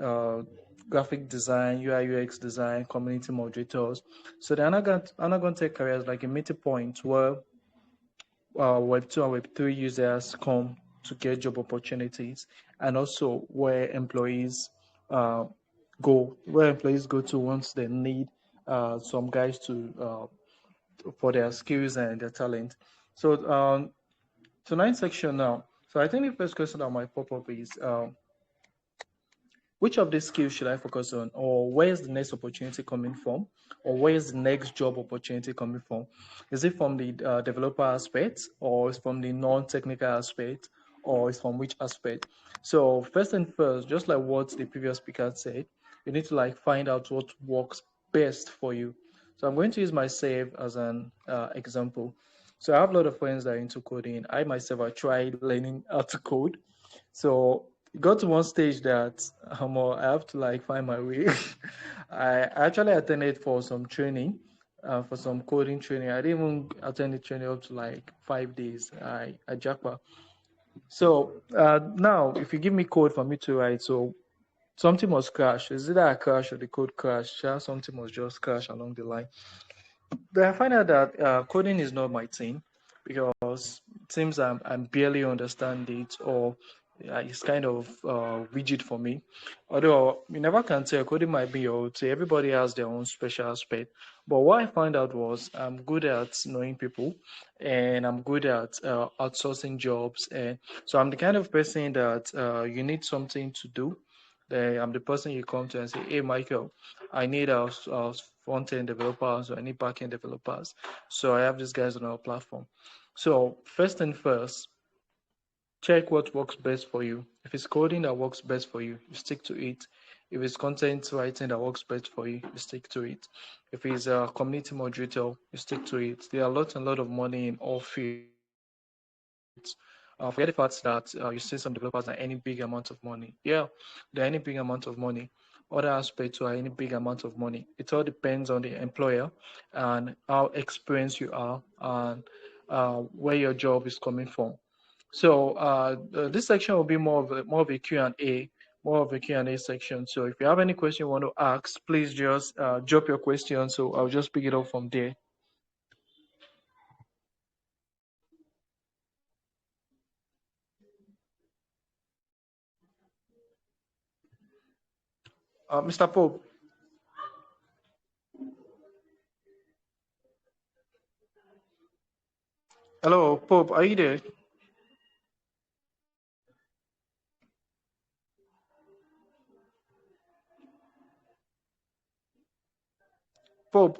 uh, graphic design, UI UX design, community moderators. So the Anagon Tech Career is like a meeting point where Web2 and Web3 users come to get job opportunities, and also uh, where employees go to once they need some guys to for their skills and their talent. So tonight's section now. So I think the first question that might pop up is which of these skills should I focus on, or where's the next opportunity coming from, or where's the next job opportunity coming from? Is it from the developer aspect, or is from the non-technical aspect, or is from which aspect? So first and first, just like what the previous speaker said, you need to like find out what works best for you. So I'm going to use myself as an example. So I have a lot of friends that are into coding. I myself I tried learning how to code. So it got to one stage that I have to like find my way. I actually attended for some training, for some coding training. I didn't even attend the training up to like 5 days. I jackpot. So now, if you give me code for me to write, so something must crash. Is it that I crash or the code crash? Yeah, something must just crash along the line. But I find out that coding is not my thing because it seems I'm barely understand it, or it's kind of rigid for me. Although you never can tell, coding might be your thing. Everybody has their own special aspect. But what I found out was I'm good at knowing people, and I'm good at outsourcing jobs. And so I'm the kind of person that you need something to do. Then I'm the person you come to and say, "Hey, Michael, I need our front-end developers or any back-end developers. So I have these guys on our platform." So first and first, check what works best for you. If it's coding that works best for you, you stick to it. If it's content writing that works best for you, you stick to it. If it's a community moderator, you stick to it. There are lots and lot of money in all fields. Forget the fact that you see some developers are any big amount of money. Yeah, they're any big amount of money. Other aspects are any big amount of money. It all depends on the employer and how experienced you are and where your job is coming from. So this section will be more of a Q&A, more of a Q&A section. So if you have any question you want to ask, please just drop your question. So I'll just pick it up from there. Mr. Pope. Hello, Pope. Are you there? Pope.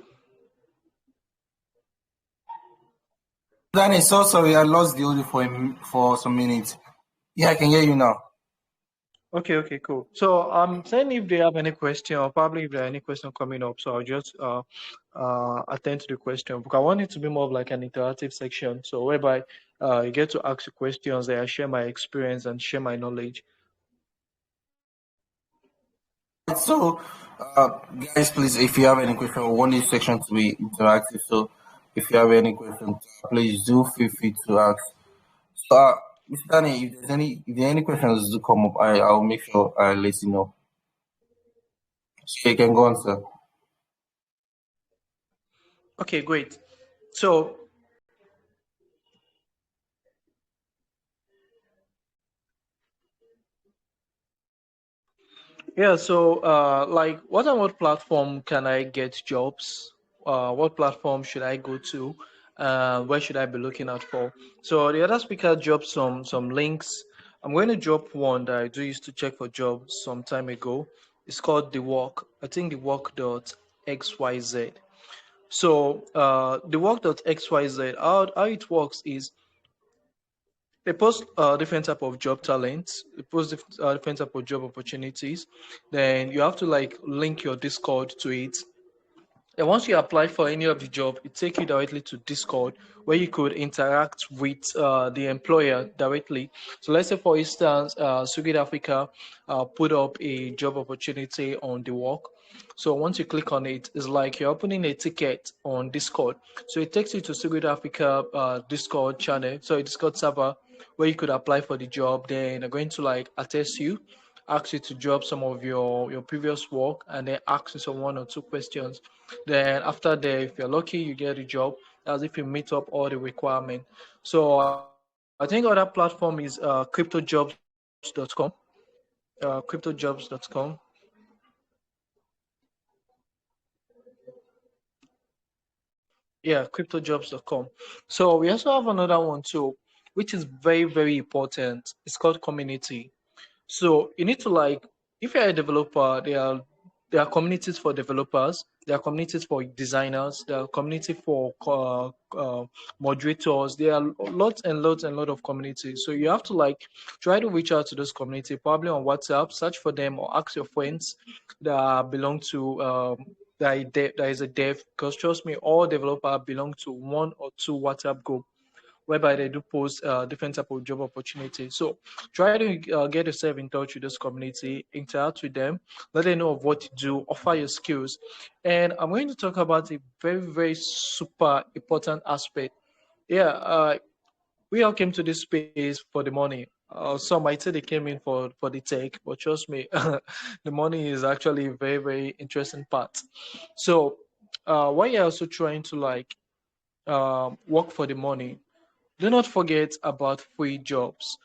Danny, so sorry, I lost the audio for some minutes. Yeah, I can hear you now. Okay, cool. So I'm saying if they have any question, or probably if there are any question coming up, so I'll just attend to the question because I want it to be more of like an interactive section. So whereby you get to ask the questions, I share my experience and share my knowledge. So, guys, please, if you have any question, we want this section to be interactive. So, if you have any questions, please do feel free to ask. So, Mr. Danny, if there are any questions do come up, I'll make sure I let you know. So you can go on, sir. Okay, great. So yeah, so like what and what platform can I get jobs? What platform should I go to? Where should I be looking out for? So the other speaker dropped some links. I'm going to drop one that I do used to check for jobs some time ago. It's called The Work. I think the work.xyz. So the work.xyz, how it works is they post different type of job talents. They post different type of job opportunities. Then you have to like link your Discord to it. And once you apply for any of the job, it takes you directly to Discord where you could interact with the employer directly. So let's say, for instance, Sugid Africa put up a job opportunity on the work. So once you click on it, it's like you're opening a ticket on Discord. So it takes you to Sugid Africa Discord channel, so a Discord server where you could apply for the job. Then they're going to like attest you, ask you to drop some of your previous work, and then ask you some one or two questions. Then after that, if you're lucky, you get a job as if you meet up all the requirement. So I think other platform is cryptojobs.com. Cryptojobs.com. Yeah, cryptojobs.com. So we also have another one too, which is very, very important. It's called community. So you need to like, if you're a developer, there are communities for developers, there are communities for designers, there are community for moderators. There are lots and lots and lot of communities. So you have to like try to reach out to those community, probably on WhatsApp, search for them or ask your friends that belong to that is a dev. Because trust me, all developers belong to one or two WhatsApp group whereby they do post different type of job opportunities. So try to get yourself in touch with this community, interact with them, let them know of what you do, offer your skills. And I'm going to talk about a very, very super important aspect. Yeah, we all came to this space for the money. Some might say they came in for the tech, but trust me, the money is actually a very, very interesting part. So, while you're also trying to like work for the money, do not forget about free jobs.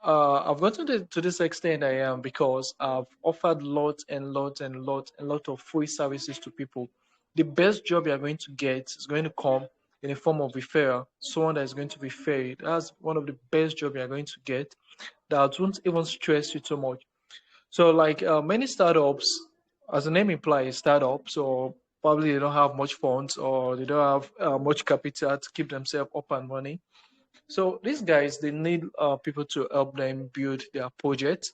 I've gotten to this extent I am because I've offered lots and lots and lots and lot of free services to people. The best job you're going to get is going to come in a form of referral, someone that is going to refer you. That's one of the best jobs you're going to get that won't even stress you too much. So, like many startups, as the name implies, startups, so probably they don't have much funds or they don't have much capital to keep themselves up and running. So these guys, they need people to help them build their project.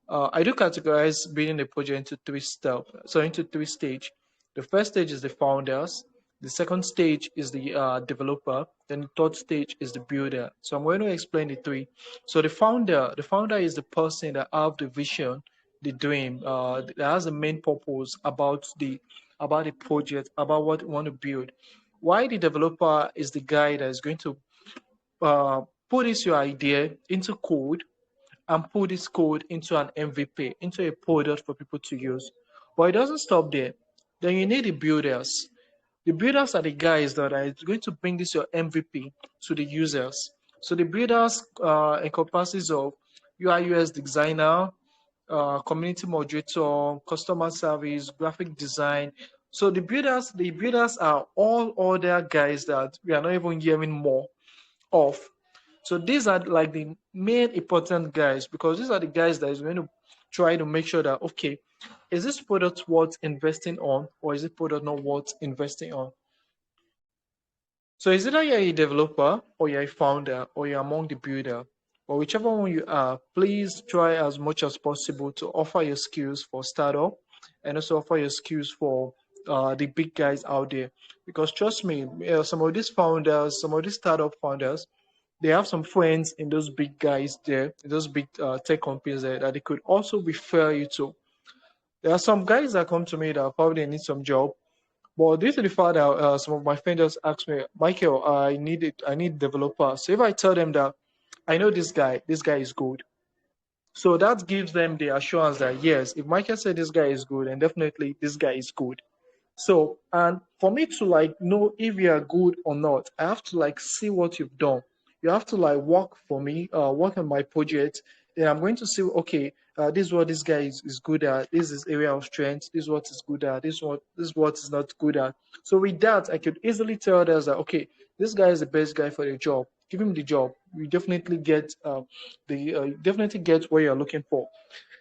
I do categorize building a project into three steps, so into three stage. The first stage is the founders. The second stage is the developer. Then the third stage is the builder. So I'm going to explain the three. So the founder is the person that have the vision, the dream, that has the main purpose about the project, about what you want to build. Why the developer is the guy that is going to put this your idea into code and put this code into an MVP, into a product for people to use. But it doesn't stop there. Then you need the builders. The builders are the guys that are going to bring this your MVP to the users. So the builders encompasses of UI UX designer, community moderator, customer service, graphic design. So the builders are all other guys that we are not even hearing more of. So these are like the main important guys, because these are the guys that is going to try to make sure that, okay, is this product worth investing on, or is it product not worth investing on? So it's either you're a developer, or you're a founder, or you're among the builder, or whichever one you are, please try as much as possible to offer your skills for startup, and also offer your skills for the big guys out there. Because trust me, some of these founders, some of these startup founders, they have some friends in those big guys there, in those big tech companies there, that they could also refer you to. There are some guys that come to me that probably need some job, but due to the fact that some of my friends just ask me, Michael, I need developer. So if I tell them that I know this guy is good. So that gives them the assurance that yes, if Michael said this guy is good, and definitely this guy is good. So, and for me to like know if you are good or not, I have to like see what you've done. You have to like work for me, work on my project. Then I'm going to see, okay, this is what this guy is good at. This is area of strength. This is what is good at. This is what is not good at. So with that, I could easily tell others that, okay, this guy is the best guy for the job. Give him the job. You definitely get definitely get what you're looking for.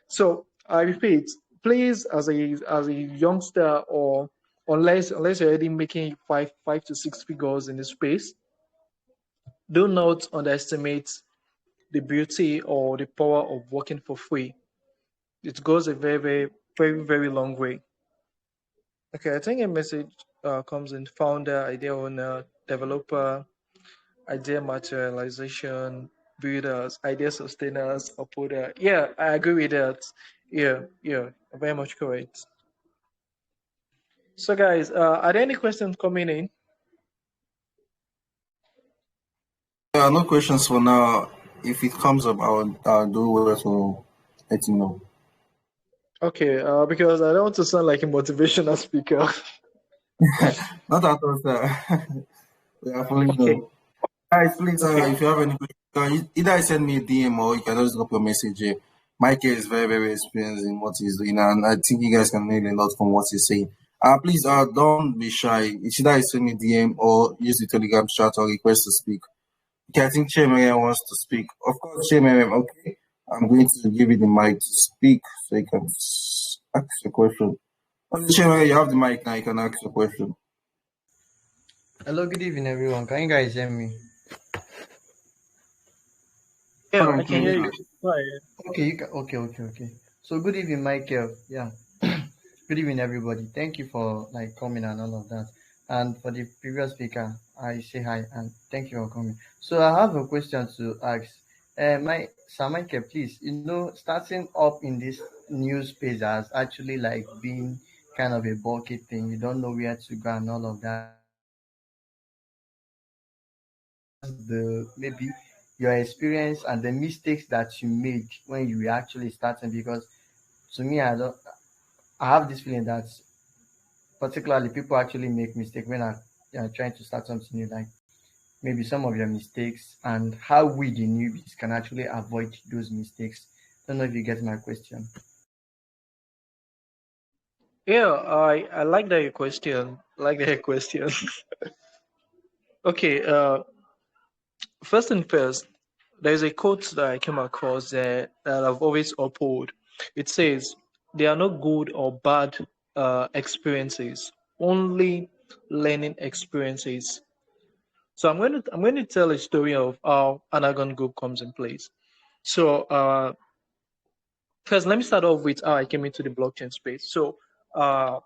So I repeat, please, as a youngster, or unless you're already making five to six figures in this space, do not underestimate the beauty or the power of working for free. It goes a very, very, very, very long way. Okay, I think a message comes in: founder, idea owner, developer, idea materialization, builders, idea sustainers, uploader. Yeah, I agree with that. Yeah, very much correct. So, guys, are there any questions coming in? No questions for now. If it comes up, I'll do well to let you know. Okay, because I don't want to sound like a motivational speaker. Not at all, sir. We are following Okay, up. Guys, please, okay, if you have any questions, either send me a DM or you can just drop your message here. Michael is very, very experienced in what he's doing, and I think you guys can learn a lot from what he's saying. Please, don't be shy. It's either send me DM or use the Telegram chat or request to speak. Okay, I think Chairman wants to speak. Of course, Chairman, okay. I'm going to give you the mic to speak so you can ask your question. Chairman, you have the mic now. You can ask your question. Hello, good evening, everyone. Can you guys hear me? yeah, I I can can hear hear you. you. Go ahead. Okay, okay. So, good evening, Michael. Yeah, good evening, everybody. Thank you for like coming and all of that. And for the previous speaker, I say hi and thank you for coming. So, I have a question to ask. My Sir Michael, please. Starting up in this new space has actually like been kind of a bulky thing. You don't know where to go and all of that. The maybe your experience and the mistakes that you made when you were actually starting, because to me I have this feeling that particularly people actually make mistakes when are trying to start something new, like maybe some of your mistakes and how we the newbies can actually avoid those mistakes. Don't know if you get my question. Yeah, I like that your question. Like that your question. Okay, first and first, there's a quote that I came across that I've always upheld. It says, "There are no good or bad experiences, only learning experiences." So I'm going to tell a story of how Anagon Group comes in place. So first, let me start off with how I came into the blockchain space. So uh,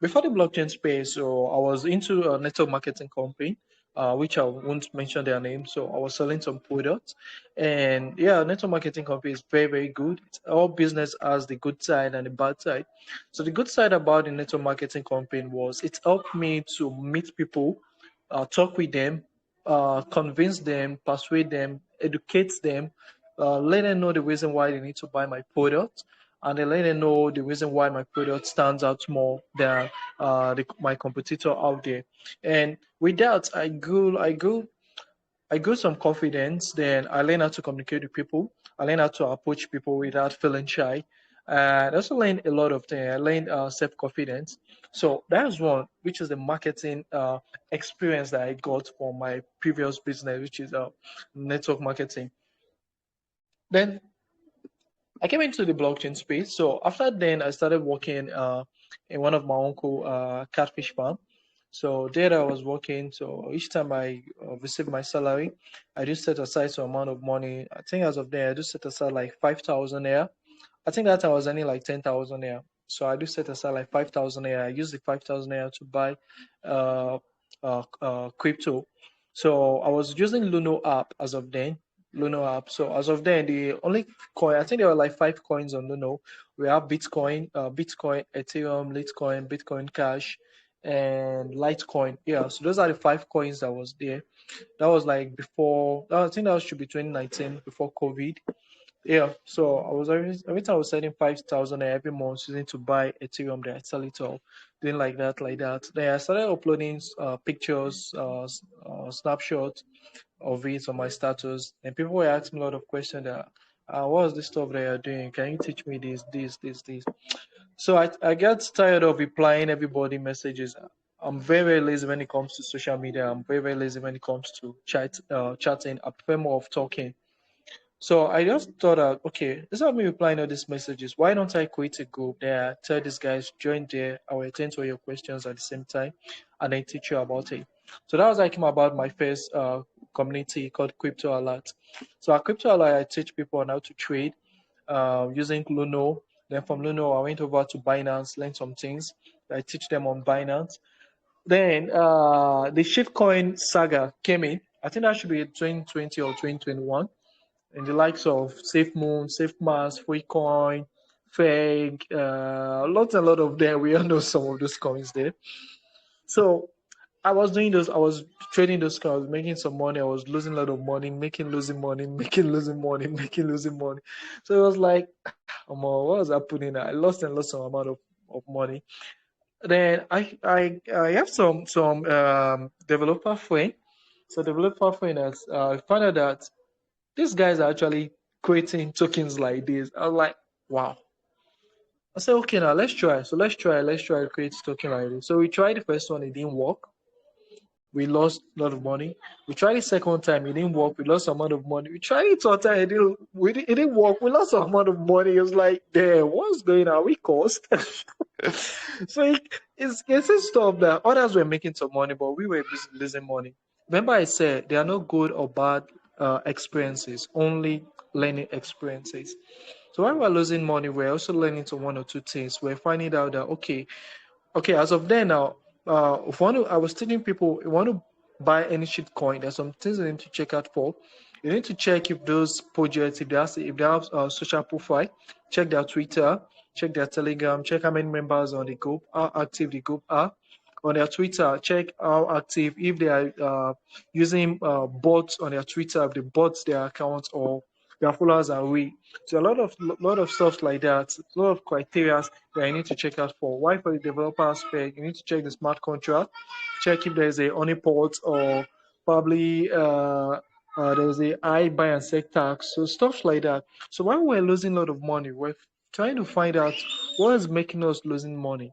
before the blockchain space, so I was into a network marketing company, which I won't mention their name. So I was selling some products, and yeah, network marketing company is very, very good. All business has the good side and the bad side. So the good side about the network marketing company was it helped me to meet people, talk with them, convince them, persuade them, educate them, let them know the reason why they need to buy my product, and then let them know the reason why my product stands out more than my competitor out there. And with that, I grew some confidence. Then I learned how to communicate with people. I learned how to approach people without feeling shy. And I also learned a lot of things. I learned self-confidence. So that's one, which is the marketing experience that I got from my previous business, which is network marketing. Then I came into the blockchain space. So after then, I started working in one of my uncle catfish farm. So there I was working. So each time I received my salary, I just set aside some amount of money. I think as of then, I just set aside like 5,000 there. I think that I was earning like 10,000 there. So I do set aside like 5,000 there. I use the 5,000 there to buy uh, crypto. So I was using Luno app as of then. Luno app. So as of then, the only coin, I think there were like 5 coins on Luno. We have Bitcoin, Ethereum, Litecoin, Bitcoin Cash, and Litecoin. Yeah, so those are the 5 coins that was there. That was like before. I think that should be 2019, before COVID. Yeah, so I was every time I was sending 5,000 every month using to buy Ethereum, then I sell it all, doing like that, like that. Then I started uploading pictures, snapshots of it on my status, and people were asking me a lot of questions that, what's this stuff that you're doing? Can you teach me this? So I get tired of replying everybody messages. I'm very, very lazy when it comes to social media. I'm very, very lazy when it comes to chatting. I prefer more of talking. So I just thought that, okay, instead of me replying all these messages, why don't I create a group there, tell these guys, join there, I will attend to all your questions at the same time, and then teach you about it. So that was how I came about my first community called Crypto Alert. So at Crypto Alert, I teach people on how to trade using Luno. Then from Luno, I went over to Binance, learned some things. I teach them on Binance. Then the shitcoin saga came in. I think that should be 2020 or 2021, in the likes of Safe Moon, Safe Mars, Freecoin, Feg, lots and lot of them. We all know some of those coins there. So I was doing those. I was trading those coins, making some money. I was losing a lot of money, making losing money, making losing money, making losing money. So it was like, what was happening? I lost and lost some amount of money. Then I have some developer friend. So developer friend has found out that these guys are actually creating tokens like this. I was like, wow. I said, okay, now let's try. So let's try to create token like this. So we tried the first one, it didn't work. We lost a lot of money. We tried it second time, it didn't work. We lost some amount of money. We tried it third time, it didn't work. We lost some amount of money. It was like, damn, what's going on? We cost. So it's this stuff that others were making some money, but we were losing money. Remember, I said there are no good or bad experiences, only learning experiences. So when we're losing money, we're also learning to one or two things. We're finding out that okay, as of then now, if I was telling people, if you want to buy any shit coin, there's some things you need to check out for. You need to check if those projects, if they have social profile, check their Twitter, check their Telegram, check how many members on the group, how active the group are. On their Twitter, check how active, if they are using bots on their Twitter, if they bots their accounts or their followers are we. So a lot of stuff like that, a lot of criteria that you need to check out for. Why for the developer aspect, you need to check the smart contract, check if there's a honeypot or probably there's a I buy and sell tax, so stuff like that. So when we're losing a lot of money, we're trying to find out what is making us losing money.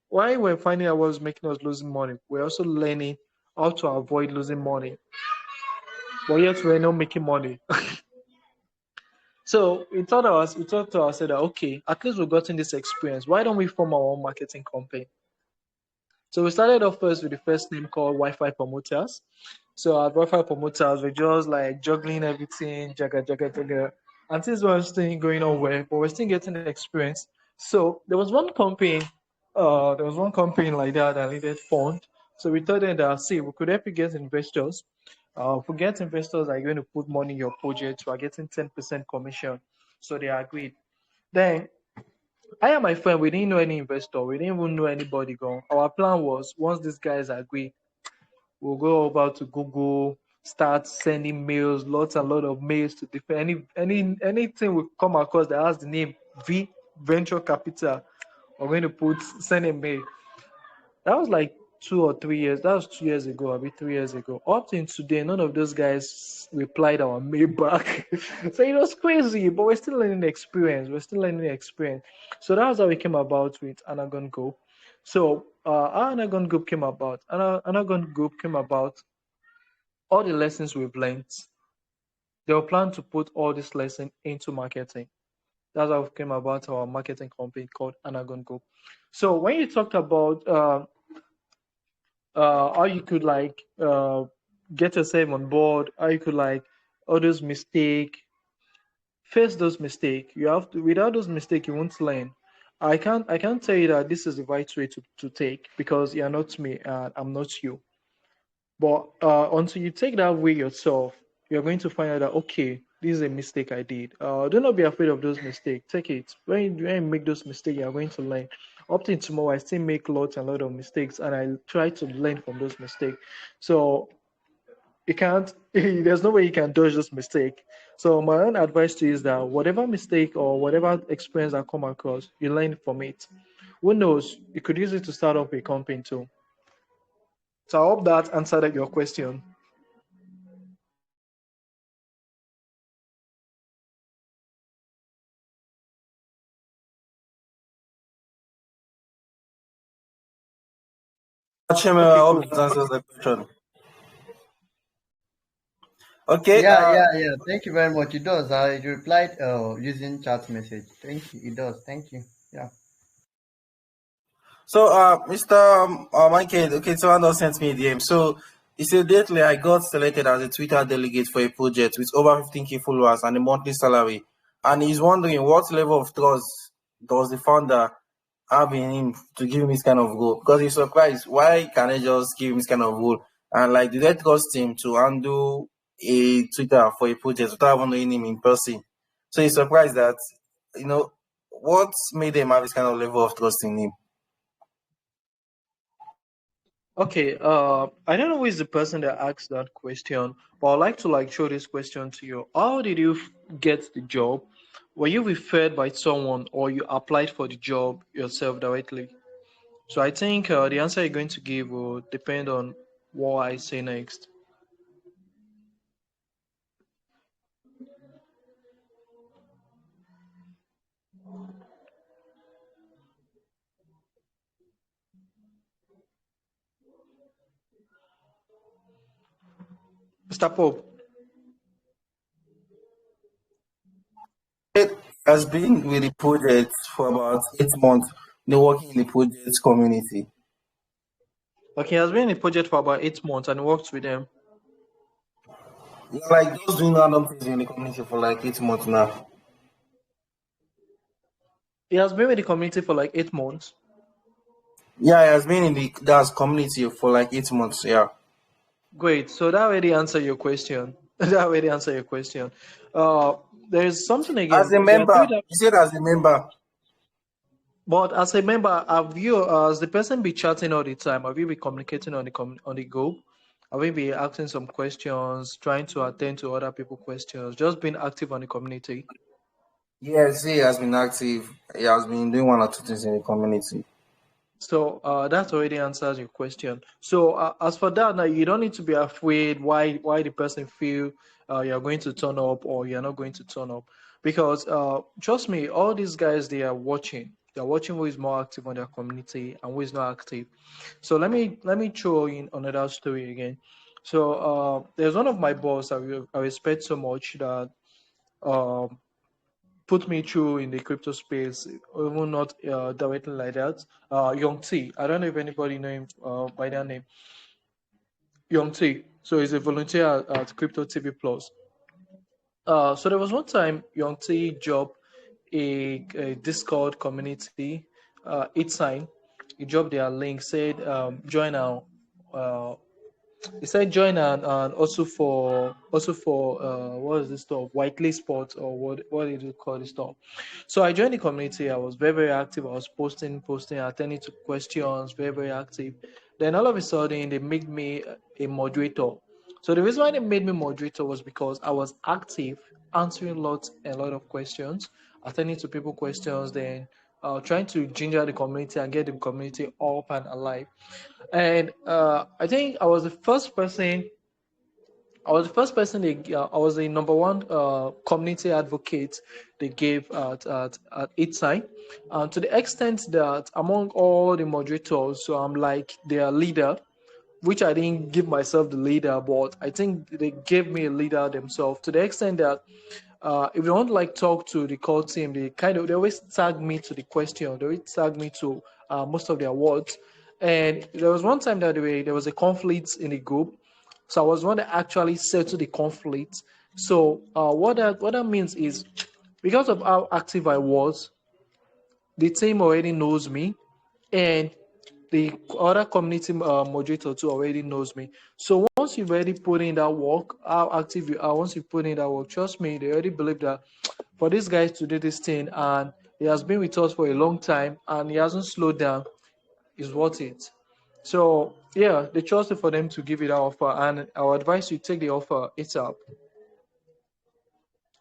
Why we're finding out what's making us losing money, we're also learning how to avoid losing money. But yet we're not making money. So we thought to ourselves that okay, at least we've gotten this experience. Why don't we form our own marketing company? So we started off first with the first name called Wi-Fi Promoters. So at Wi-Fi Promoters, we're just like juggling everything, jaga. And things were still going on well, but we're still getting the experience. So there was one company like that needed fund. So we told them that see, we could help you get investors. If we get investors are going to put money in your project, we are getting 10% commission. So they agreed. Then I and my friend, we didn't know any investor. We didn't even know anybody going. Our plan was once these guys agree, we'll go over to Google, start sending mails, lots and lot of mails to different anything we come across that has the name V Venture Capital. We're going to send a mail. That was like 2 or 3 years. That was 2 years ago, I'll be 3 years ago. Up till today, none of those guys replied our mail back. So it was crazy, but we're still learning the experience. We're still learning the experience. So that was how we came about with Anagon Go. So our Anagon Group came about. Anagon Group came about all the lessons we've learned. They were planned to put all this lesson into marketing. That's how we came about our marketing company called Anagon Group. So when you talked about how you could like get yourself on board, how you could like all those mistake, face those mistake. You have to, without those mistake, you won't learn. I can't tell you that this is the right way to take, because you're not me and I'm not you. But until you take that way yourself, you're going to find out that okay, this is a mistake I did. Do not be afraid of those mistakes. Take it. When you make those mistakes, you're going to learn. Up till tomorrow, I still make lots and lots of mistakes, and I try to learn from those mistakes. So you can't. There's no way you can dodge this mistake. So my own advice to you is that whatever mistake or whatever experience I come across, you learn from it. Who knows? You could use it to start up a company too. So I hope that answered your question. Chimera, I Okay, hope cool. that answers the question. Okay, Yeah, yeah, yeah. Thank you very much. It does. I replied using chat message. Thank you. It does. Thank you. Yeah. so Mr. Michael, okay, so Andrew sent me a DM. So he said lately I got selected as a Twitter delegate for a project with over 15K followers and a monthly salary. And he's wondering what level of trust does the founder have in him to give him this kind of role? Because he's surprised. Why can I just give him this kind of role? And like, did I trust him to handle a Twitter for a project without even knowing him in person? So he's surprised that, what made him have this kind of level of trust in him? Okay, I don't know who is the person that asked that question, but I'd like to like show this question to you. How did you get the job? Were you referred by someone or you applied for the job yourself directly? So I think the answer you're going to give will depend on what I say next. Mr. Pope. It has been with the project for about 8 months, working in the project community. Okay, he has been in the project for about 8 months and worked with them. Like just doing random things in the community for like 8 months now. He has been with the community for like 8 months. Yeah, he has been in the gas community for like 8 months. Yeah. Great. So that already answer your question. That already answer your question. Uh, there's something As again. a There are member, three that, you said as a member. but as a member, have you, as the person be chatting all the time? Have you be communicating on on the go? Have you be asking some questions, trying to attend to other people's questions, just being active on the community? Yes, he has been active. He has been doing one or two things in the community. So that already answers your question. So as for that, now you don't need to be afraid why the person feel you're going to turn up or you're not going to turn up, because trust me, all these guys they are watching. They're watching who is more active on their community and who is not active. So let me throw in another story again. So there's one of my boss I respect so much that um, put me through in the crypto space, even not directly like that. Young T. I don't know if anybody know him by that name. Young T. So he's a volunteer at Crypto TV Plus. So there was one time Young T dropped a Discord community, it sign. He dropped their link, said join our uh, he said join and also for what is this stuff? Whiteley Sports or what did you call this stuff? So I joined the community. I was very, very active. I was posting, attending to questions, very, very active. Then all of a sudden they made me a moderator. So the reason why they made me moderator was because I was active, answering lots and lot of questions, attending to people questions, then trying to ginger the community and get the community up and alive. And I think I was the number one community advocate they gave at each side, to the extent that among all the moderators, so I'm like their leader, which I didn't give myself the leader, but I think they gave me a leader themselves, to the extent that if they want to like talk to the core team, they always tag me to the question. They always tag me to most of their words. And there was one time that there was a conflict in the group, so I was one that actually settled the conflict. So what that means is, because of how active I was, the team already knows me, and the other community moderator too already knows me. So once you've already put in that work, how active you are, once you put in that work, trust me, they already believe that for this guy to do this thing, and he has been with us for a long time and he hasn't slowed down, is worth it. So yeah, they trust it for them to give it that offer, and our advice, you take the offer ASAP.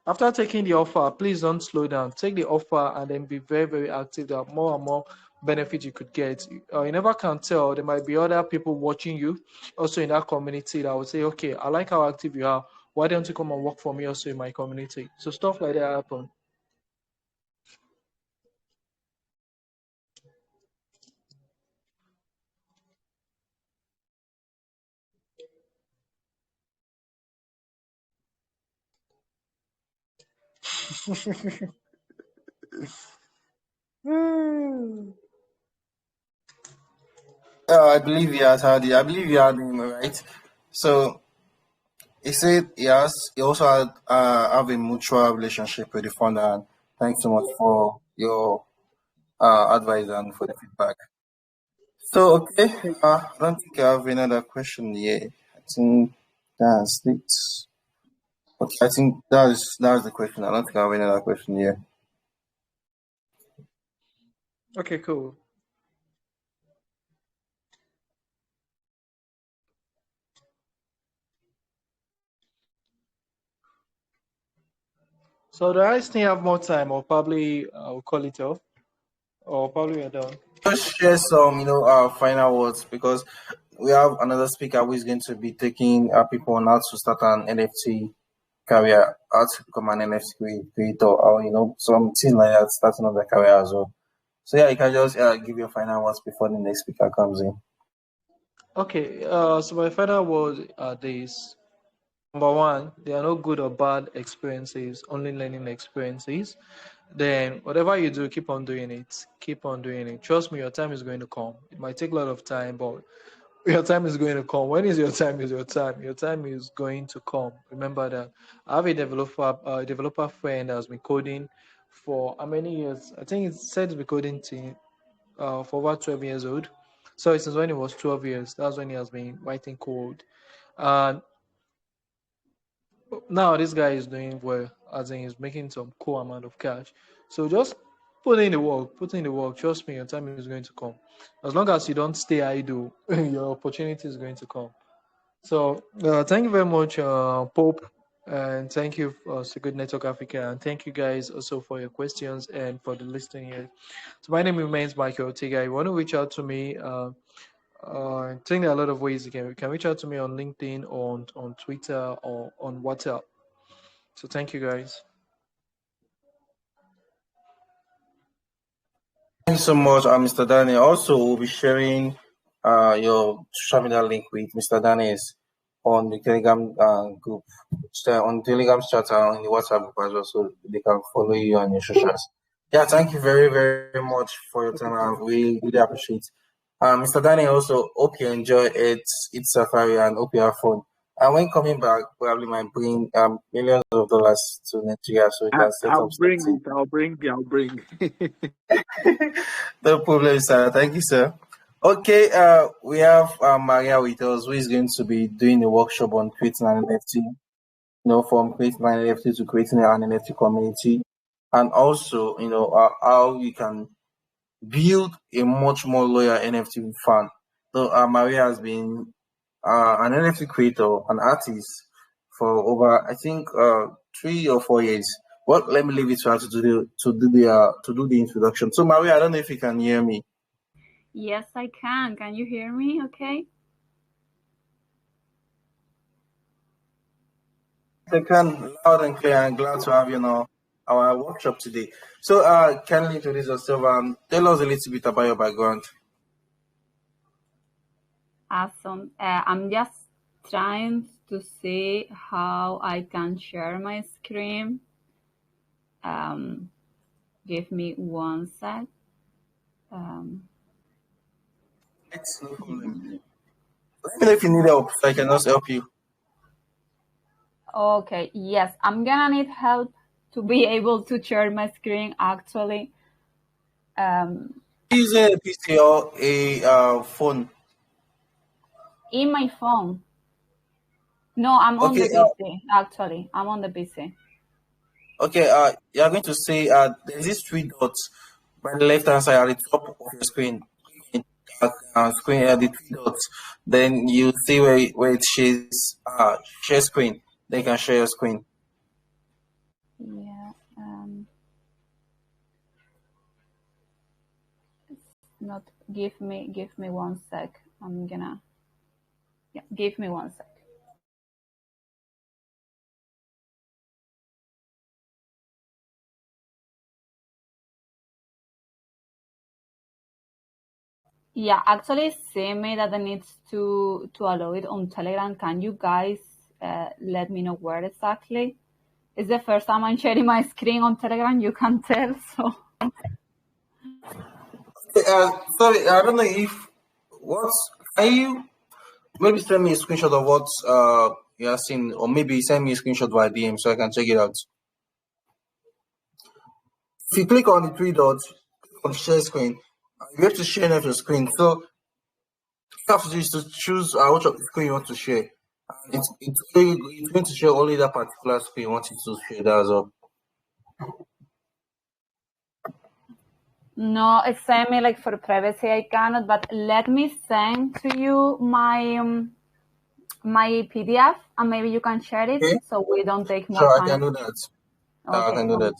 After taking the offer, please don't slow down. Take the offer and then be very, very active. There are more and more benefits you could get. You never can tell. There might be other people watching you also in that community that would say, okay, I like how active you are. Why don't you come and work for me also in my community? So stuff like that happen. I believe he has had it. I believe you had him, right? So he said he also had have a mutual relationship with the founder. And thanks so much for your advice and for the feedback. So okay, I don't think I have another question here. I think that's it. Okay, I think that's the question. I don't think I have another question here. Okay, cool. So do I still have more time, or probably I'll call it off, or probably we're done? Just share some, final words because we have another speaker who is going to be taking people on how to start an NFT career, how to become an NFT creator, or something like that, starting on the career as well. So yeah, you can just give your final words before the next speaker comes in. Okay, so my final words are this. Number one, there are no good or bad experiences, only learning experiences. Then whatever you do, keep on doing it. Keep on doing it. Trust me, your time is going to come. It might take a lot of time, but your time is going to come. When is your time? Is your time? Your time is going to come. Remember that. I have a developer friend that has been coding for how many years? I think it said it's been coding for over 12 years old. So since when he was 12 years, that's when he has been writing code. And now this guy is doing well, as in he's making some cool amount of cash. So just put in the work. Trust me, your time is going to come. As long as you don't stay idle, your opportunity is going to come. So thank you very much, Pope, and thank you, Secret Network Africa, and thank you guys also for your questions and for the listening here. So my name remains Michael Ortega. If you want to reach out to me, I think there are a lot of ways you can reach out to me on LinkedIn, on Twitter, or on WhatsApp. So thank you guys. Thank you so much, Mr. Daniel. Also, we'll be sharing your social media link with Mr. Daniels on the Telegram group, on Telegram chat and on the WhatsApp group as well, so they can follow you on your socials. Yeah, thank you very, very much for your time. I really appreciate. Mr. Daniel, also hope you enjoy its safari and hope you have fun. And when coming back, probably might bring millions of dollars to Nigeria so we can set I'll up bring something. it. I'll bring. No problem, sir. Thank you, sir. Okay, we have Maria with us, who is going to be doing a workshop on creating an NFT. From creating an NFT to creating an NFT community, and also, how you can build a much more loyal NFT fan. So, Maria has been an NFT creator, an artist for over, I think, 3 or 4 years. Well, let me leave it to her to do the introduction. So Maria, I don't know if you can hear me. Yes, I can. Can you hear me? Okay. I can, loud and clear. I'm glad to have you on our workshop today. So, can you introduce yourself and tell us a little bit about your background? Awesome. I'm just trying to see how I can share my screen. Give me one sec. It's no problem. Let me know if you need help, so I can also help you. Okay, yes, I'm gonna need help to be able to share my screen actually. Using a PC or a phone. In my phone. No, I'm on the Okay. PC, actually. I'm on the PC. Okay. You're going to say there's these three dots by the left hand side at the top of your screen. Screen the three dots. Then you see where it says share screen. Then you can share your screen. Yeah. Not give me one sec. I'm gonna give me one sec. Yeah, actually see me that I need to allow it on Telegram. Can you guys let me know where exactly? It's the first time I'm sharing my screen on Telegram, you can tell, so Sorry, I don't know if what's can you maybe send me a screenshot of what you are seeing, or maybe send me a screenshot via DM so I can check it out. If you click on the three dots on share screen, you have to share on your screen. So what you have to do is to choose which of the screen you want to share. It's going to share only that particular screen you want it to share. That's all. no, it's saying me like for privacy I cannot, but let me send to you my PDF and maybe you can share it Okay. so we don't take more Sure, I can time. do that. I Okay. can do that.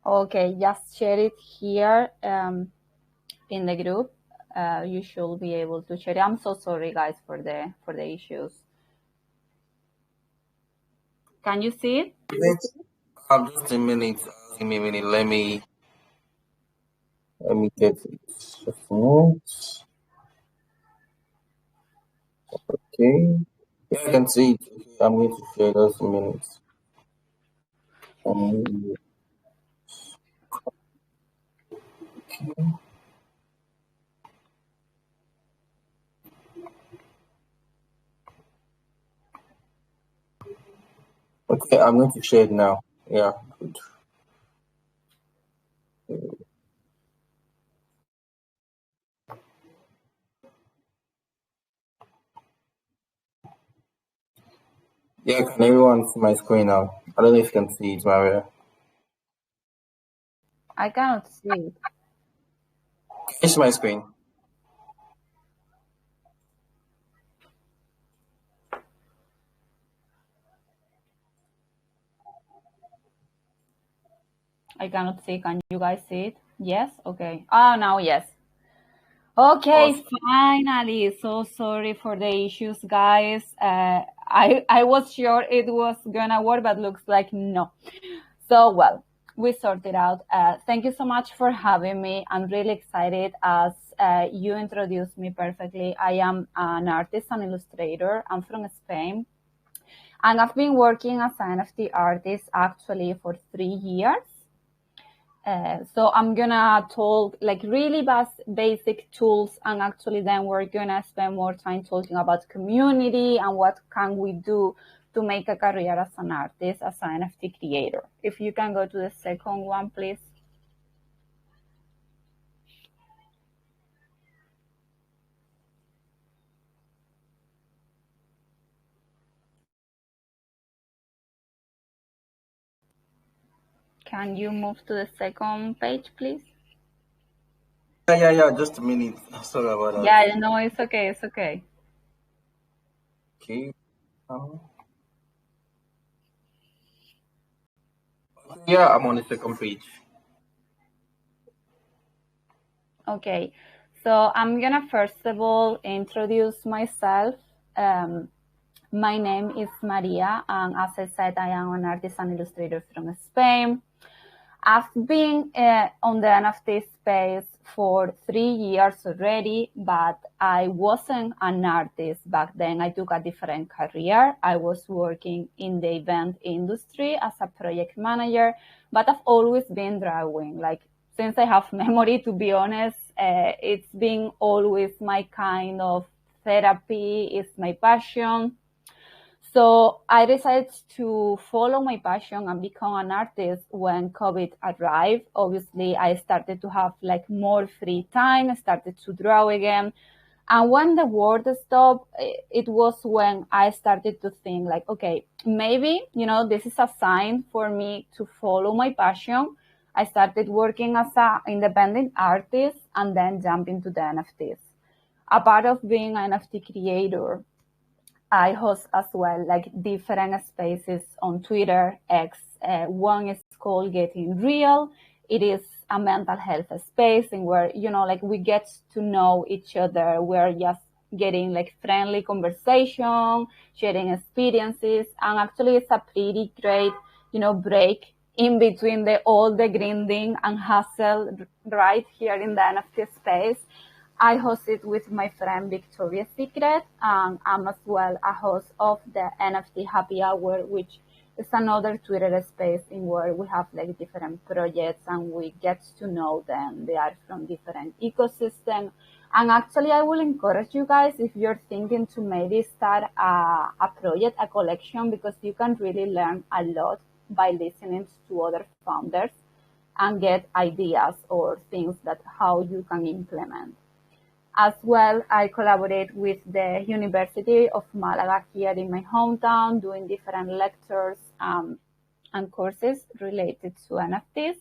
Okay, just share it here in the group. You should be able to share it. I'm so sorry guys for the issues. Can you see it? Just a minute. Give me a minute. Let me get it. Just a minute. Okay. Yeah, I can see it. Okay, I'm going to share those minutes. Um, okay, I'm going to share it now. Yeah, good. Yeah, can everyone see my screen now? I don't know if you can see it, Maria. I cannot see it. It's my screen. I cannot see. Can you guys see it? Yes? Okay. Oh, now yes. Okay, Awesome. finally. So sorry for the issues, guys. I was sure it was gonna work, but looks like no. So, well, we sorted out. Thank you so much for having me. I'm really excited as you introduced me perfectly. I am an artist and illustrator. I'm from Spain. And I've been working as an NFT artist actually for 3 years. So I'm gonna talk like really basic tools, and actually then we're gonna spend more time talking about community and what can we do to make a career as an artist, as an NFT creator. If you can go to the second one, please. Can you move to the second page, please? Yeah. Just a minute. Sorry about that. Yeah, no, it's okay. It's okay. Okay. Yeah, I'm on the second page. Okay. So I'm gonna first of all introduce myself. My name is Maria, and as I said, I am an artist and illustrator from Spain. I've been on the NFT space for 3 years already, but I wasn't an artist back then. I took a different career. I was working in the event industry as a project manager, but I've always been drawing. Like, since I have memory, to be honest, it's been always my kind of therapy, it's my passion. So I decided to follow my passion and become an artist when COVID arrived. Obviously, I started to have like more free time, I started to draw again. And when the world stopped, it was when I started to think like, okay, maybe, this is a sign for me to follow my passion. I started working as an independent artist and then jump into the NFTs. A part of being an NFT creator, I host as well like different spaces on Twitter, X. One is called Getting Real. It is a mental health space in where, like we get to know each other. We're just getting like friendly conversation, sharing experiences. And actually it's a pretty great, break in between all the grinding and hustle right here in the NFT space. I host it with my friend Victoria's Secret, and I'm as well a host of the NFT Happy Hour, which is another Twitter space in where we have like different projects and we get to know them. They are from different ecosystems. And actually, I will encourage you guys if you're thinking to maybe start a project, a collection, because you can really learn a lot by listening to other founders and get ideas or things that how you can implement. As well, I collaborate with the University of Malaga here in my hometown, doing different lectures and courses related to NFTs.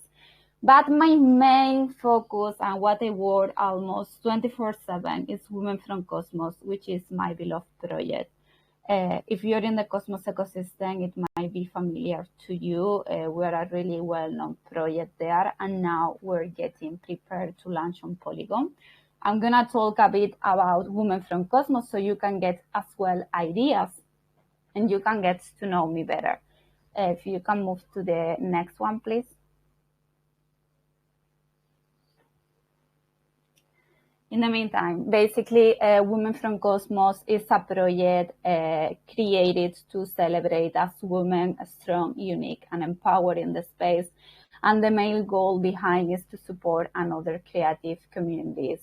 But my main focus and what I work almost 24/7 is Women from Cosmos, which is my beloved project. If you're in the Cosmos ecosystem, it might be familiar to you. We're a really well-known project there, and now we're getting prepared to launch on Polygon. I'm going to talk a bit about Women from Cosmos so you can get as well ideas and you can get to know me better. If you can move to the next one, please. In the meantime, basically, Women from Cosmos is a project created to celebrate as women strong, unique, and empowered in the space. And the main goal behind is to support another creative communities.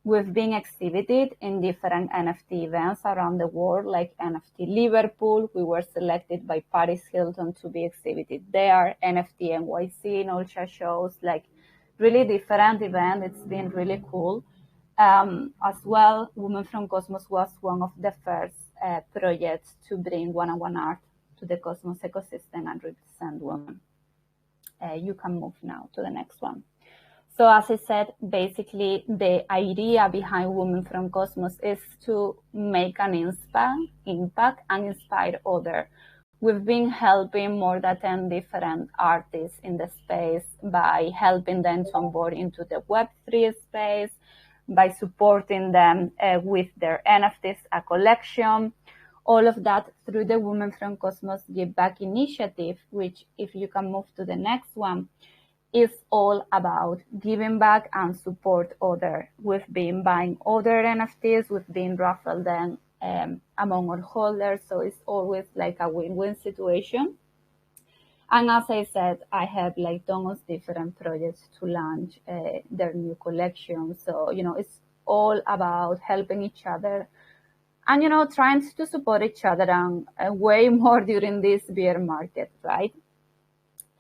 We've been exhibited in different NFT events around the world, like NFT Liverpool. We were selected by Paris Hilton to be exhibited there, NFT NYC, Ultra shows, like really different event. It's been really cool. As well, Women from Cosmos was one of the first projects to bring one-on-one art to the Cosmos ecosystem and represent women. You can move now to the next one. So as I said, basically the idea behind Women from Cosmos is to make an impact and inspire others. We've been helping more than 10 different artists in the space by helping them to onboard into the Web3 space, by supporting them with their NFTs, a collection, all of that through the Women from Cosmos Give Back initiative, which if you can move to the next one, is all about giving back and support others. We've been buying other NFTs, we've been raffling them among our holders, so it's always like a win-win situation. And as I said, I have like tons of different projects to launch their new collection. So, it's all about helping each other and, trying to support each other and way more during this bear market, right?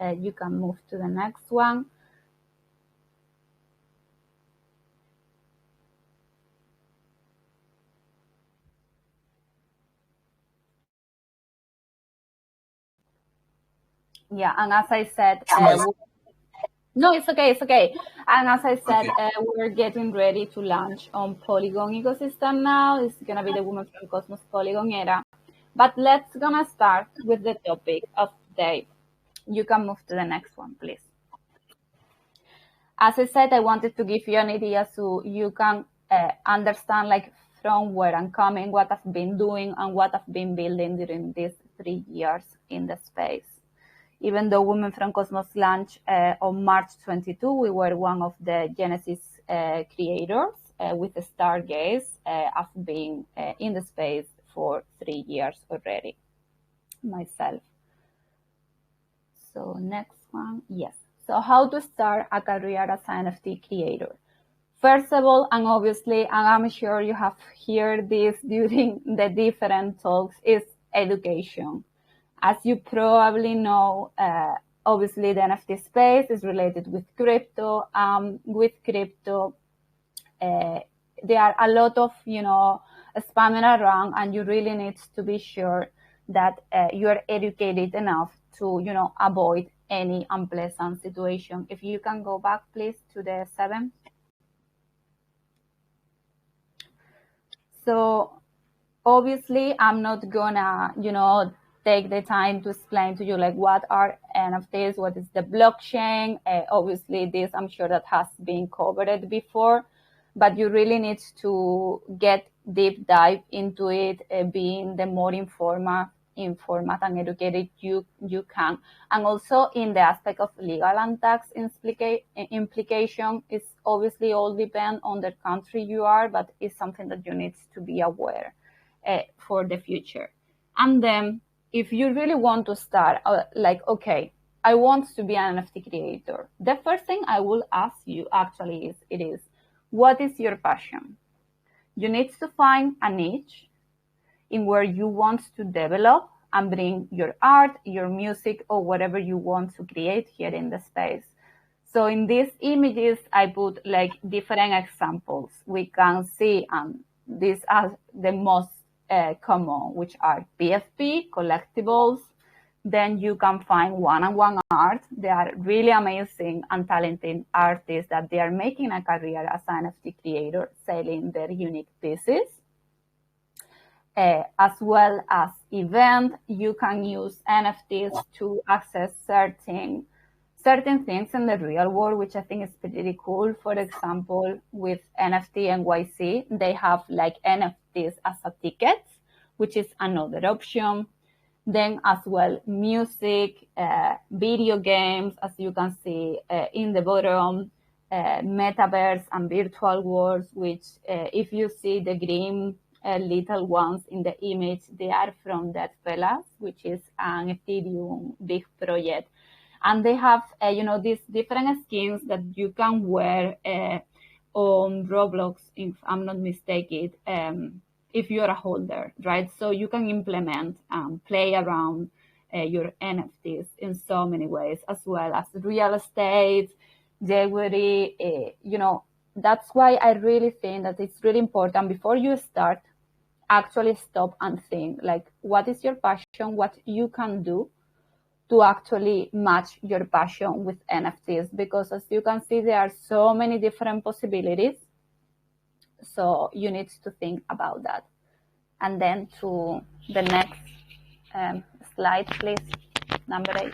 You can move to the next one. Yeah, and as I said, No, it's okay. It's okay. And as I said, we're getting ready to launch on Polygon ecosystem now. It's gonna be the Women from Cosmos Polygon era. But let's gonna start with the topic of the day. You can move to the next one, please. As I said, I wanted to give you an idea so you can understand like from where I'm coming, what I've been doing, and what I've been building during these 3 years in the space. Even though Women from Cosmos launched on March 22, we were one of the Genesis creators with the Stargaze. I've been in the space for 3 years already myself. So next one, yes. So how to start a career as an NFT creator? First of all, and obviously, and I'm sure you have heard this during the different talks, is education. As you probably know, obviously the NFT space is related with crypto. With crypto, there are a lot of, spamming around, and you really need to be sure that you are educated enough to, avoid any unpleasant situation. If you can go back, please, to the 7. So obviously, I'm not gonna, take the time to explain to you like what are NFTs, what is the blockchain. Obviously, this I'm sure that has been covered before, but you really need to get deep dive into it, being the more informed and educated you can. And also in the aspect of legal and tax implication, it's obviously all depend on the country you are, but it's something that you need to be aware for the future. And then if you really want to start, okay, I want to be an NFT creator, the first thing I will ask you actually is what is your passion? You need to find a niche in where you want to develop and bring your art, your music, or whatever you want to create here in the space. So in these images, I put like different examples. We can see these are the most common, which are PFP, collectibles. Then you can find one-on-one art. They are really amazing and talented artists that they are making a career as an NFT creator, selling their unique pieces. As well as event, you can use NFTs to access certain things in the real world, which I think is pretty cool. For example, with NFT NYC, they have like NFTs as a ticket, which is another option. Then as well, music, video games, as you can see in the bottom, metaverse and virtual worlds, which if you see the green little ones in the image, they are from Dead Fellas, which is an Ethereum big project. And they have, these different skins that you can wear on Roblox, if I'm not mistaken, if you're a holder, right? So you can implement and play around your NFTs in so many ways, as well as real estate, jewelry, that's why I really think that it's really important before you start, actually stop and think like, what is your passion, what you can do to actually match your passion with NFTs, because as you can see, there are so many different possibilities. So you need to think about that. And then to the next slide, please, number 8.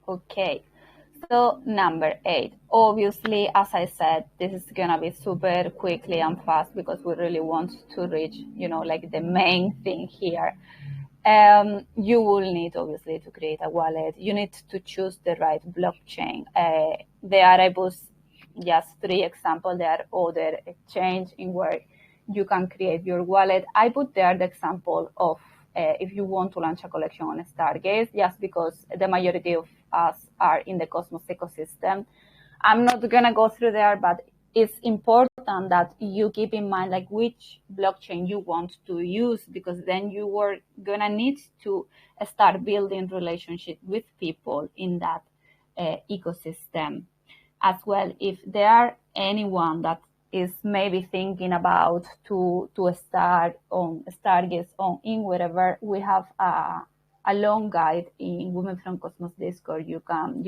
Okay, so number 8, obviously, as I said, this is gonna be super quickly and fast because we really want to reach, like the main thing here. You will need obviously to create a wallet. You need to choose the right blockchain. There are just 3 examples. There are other exchange in where you can create your wallet. I put there the example of if you want to launch a collection on Stargaze, just because the majority of us are in the Cosmos ecosystem. I'm not gonna go through there, but it's important that you keep in mind like which blockchain you want to use, because then you are gonna need to start building relationship with people in that ecosystem. As well, if there are anyone that is maybe thinking about to start this on in wherever, we have a long guide in Women from Cosmos Discord. You can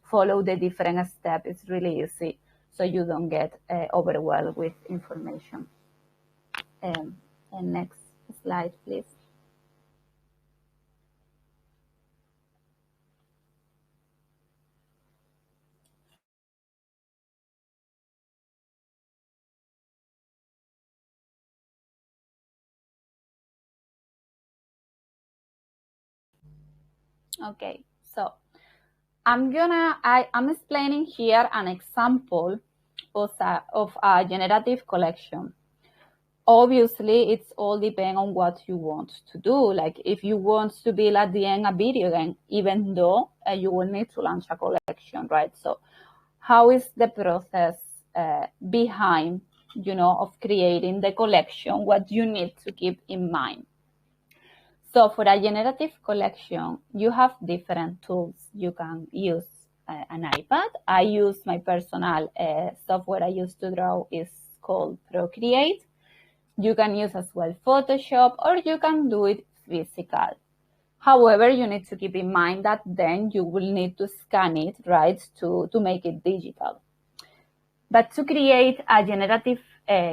follow the different steps. It's really easy, so you don't get overwhelmed with information. And next slide, please. Okay, so I'm explaining here an example of a generative collection. Obviously, it's all depend on what you want to do. Like if you want to build at the end a video game, even though you will need to launch a collection, right? So how is the process behind, of creating the collection? What you need to keep in mind? So for a generative collection, you have different tools. You can use an iPad. I use my personal software I use to draw is called Procreate. You can use as well Photoshop, or you can do it physical. However, you need to keep in mind that then you will need to scan it, right, to make it digital. But to create a generative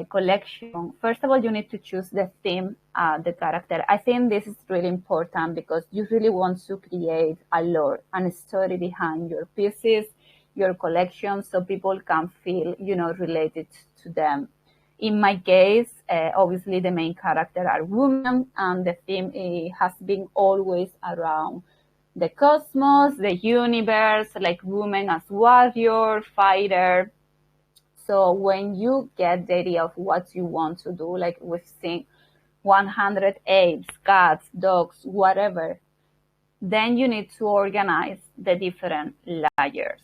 collection, first of all, you need to choose the theme, the character. I think this is really important because you really want to create a lore and a story behind your pieces, your collection, so people can feel, related to them. In my case, obviously the main character are women, and the theme has been always around the cosmos, the universe, like women as warrior, fighter. So when you get the idea of what you want to do, like we've seen 100 apes, cats, dogs, whatever, then you need to organize the different layers.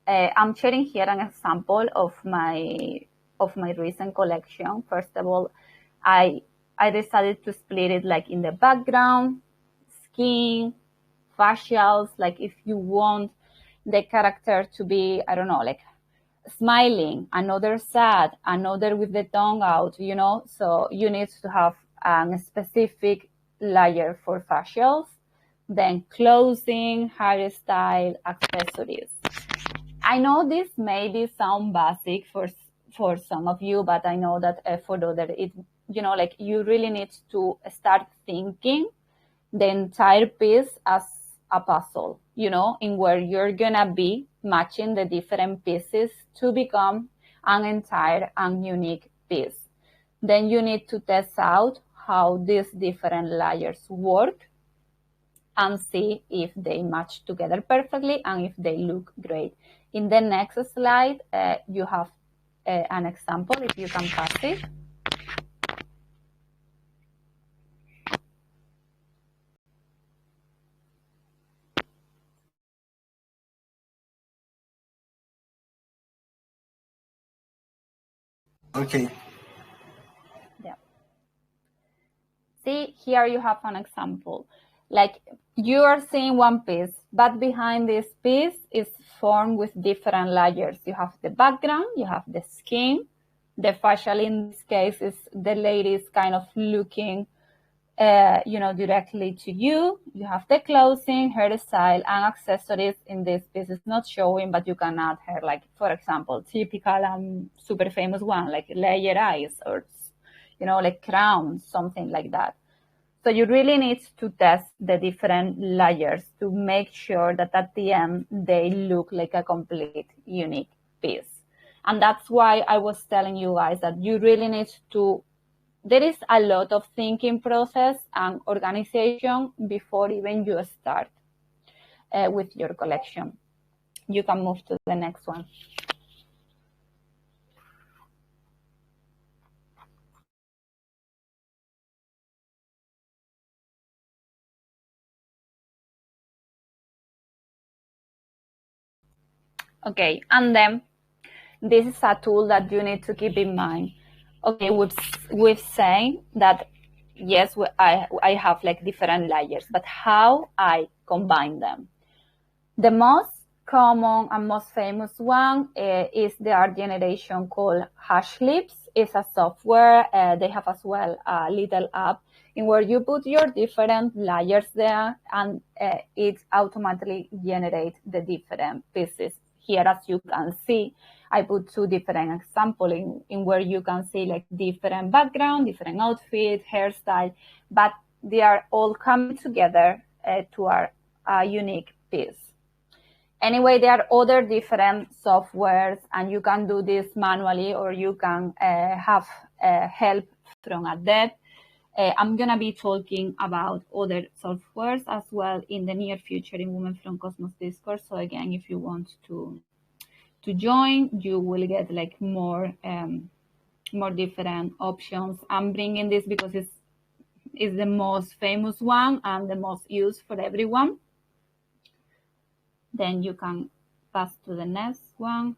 I'm sharing here an example of my recent collection. First of all, I decided to split it like in the background, skin, facials, like if you want the character to be, I don't know, like smiling, another sad, another with the tongue out, so you need to have a specific layer for facials, then clothing, hairstyle, accessories. I know this maybe sound basic for some of you, but I know that for others, it, like you really need to start thinking the entire piece as a puzzle, in where you're gonna be matching the different pieces to become an entire and unique piece. Then you need to test out how these different layers work and see if they match together perfectly and if they look great. In the next slide, you have an example, if you can pass it. Okay. Yeah. See, here you have an example. Like you are seeing one piece, but behind this piece is formed with different layers. You have the background, you have the skin, the facial in this case is the lady's kind of looking, directly to you. You have the clothing, hairstyle, and accessories in this piece is not showing, but you can add her, like, for example, typical super famous one, like layer eyes or, like crown, something like that. So you really need to test the different layers to make sure that at the end, they look like a complete unique piece. And that's why I was telling you guys that you really need to, there is a lot of thinking process and organization before even you start with your collection. You can move to the next one. Okay, and then this is a tool that you need to keep in mind. Okay, we've saying that yes, I have like different layers, but how I combine them? The most common and most famous one is the art generation called Hashlips. It's a software. They have as well a little app in where you put your different layers there, and it automatically generates the different pieces. Here, as you can see, I put two different examples in where you can see like different background, different outfit, hairstyle, but they are all coming together to a unique piece. Anyway, there are other different softwares, and you can do this manually, or you can have help from a dev. I'm going to be talking about other softwares as well in the near future in Women from Cosmos Discord. So again, if you want to join, you will get like more different options. I'm bringing this because it's the most famous one and the most used for everyone. Then you can pass to the next one.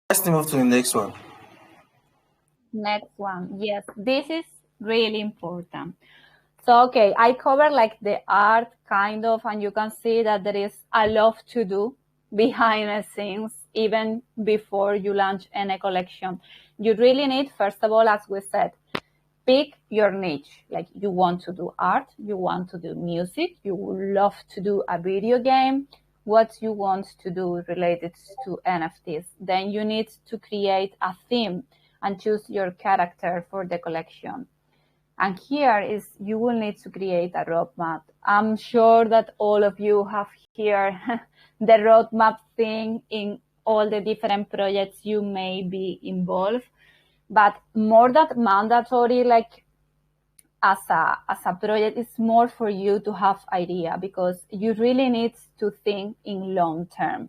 Let's move to the next one. Next one. Yes, this is really important. So, okay, I cover like the art kind of, and you can see that there is a lot to do behind the scenes, even before you launch any collection. You really need, first of all, as we said, pick your niche. Like you want to do art, you want to do music, you would love to do a video game, what you want to do related to NFTs. Then you need to create a theme and choose your character for the collection. And here is, you will need to create a roadmap. I'm sure that all of you have here the roadmap thing in all the different projects you may be involved. But more than mandatory, like as a project, is more for you to have idea, because you really need to think in long term.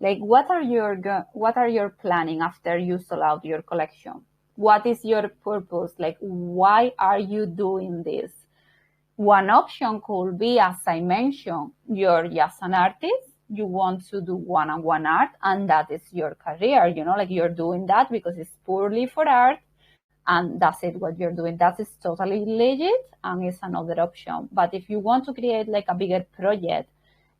Like what are your planning after you sell out your collection? What is your purpose? Like, why are you doing this? One option could be, as I mentioned, you're just an artist. You want to do one-on-one art, and that is your career. You know, like you're doing that because it's purely for art, and that's it, what you're doing. That is totally legit, and it's another option. But if you want to create like a bigger project,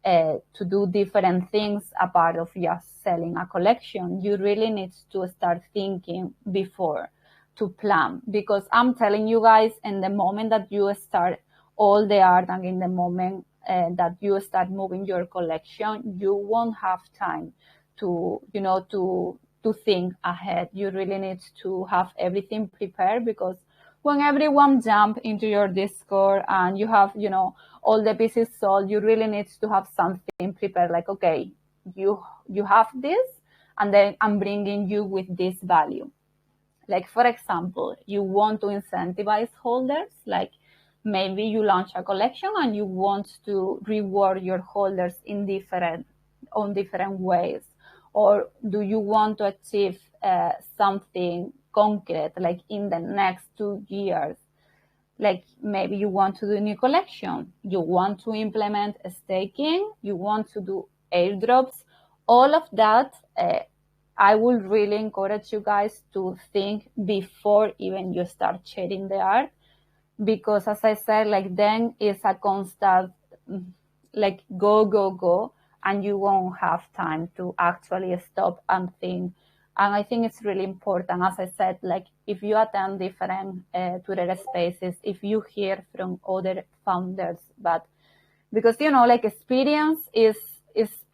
to do different things apart of just selling a collection, you really need to start thinking before to plan. Because I'm telling you guys, in the moment that you start all the art, and in the moment that you start moving your collection, you won't have time to, to think ahead. You really need to have everything prepared, because when everyone jump into your Discord and you have, all the pieces sold, you really need to have something prepared. Like, okay, you have this, and then I'm bringing you with this value. Like, for example, you want to incentivize holders. Like maybe you launch a collection and you want to reward your holders in different ways. Or do you want to achieve something concrete, like in the next 2 years? Like maybe you want to do a new collection, you want to implement staking, you want to do airdrops, all of that. I would really encourage you guys to think before even you start sharing the art, because as I said, like then it's a constant, like go, and you won't have time to actually stop and think. And I think it's really important, as I said, like if you attend different Twitter spaces, if you hear from other founders, but because, like experience is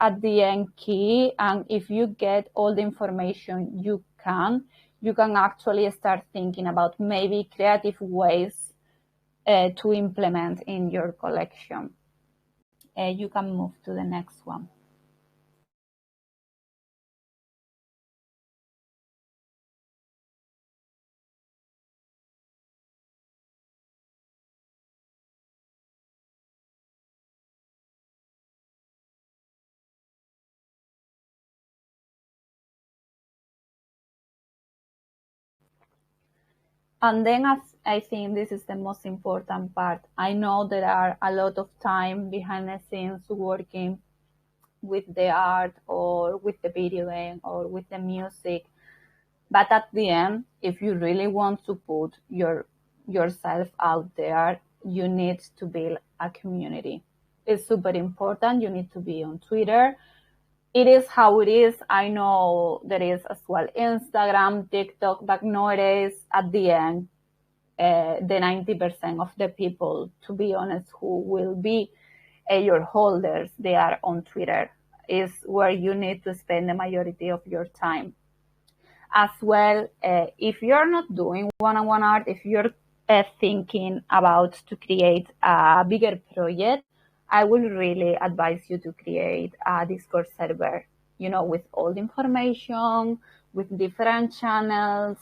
at the end key. And if you get all the information you can actually start thinking about maybe creative ways to implement in your collection. You can move to the next one. And then, as I think this is the most important part. I know there are a lot of time behind the scenes working with the art or with the video game or with the music. But at the end, if you really want to put yourself out there, you need to build a community. It's super important. You need to be on Twitter. It is how it is. I know there is as well Instagram, TikTok, but nowadays at the end, the 90% of the people, to be honest, who will be your holders, they are on Twitter, is where you need to spend the majority of your time. As well, if you're not doing one-on-one art, if you're thinking about to create a bigger project, I will really advise you to create a Discord server, with all the information, with different channels,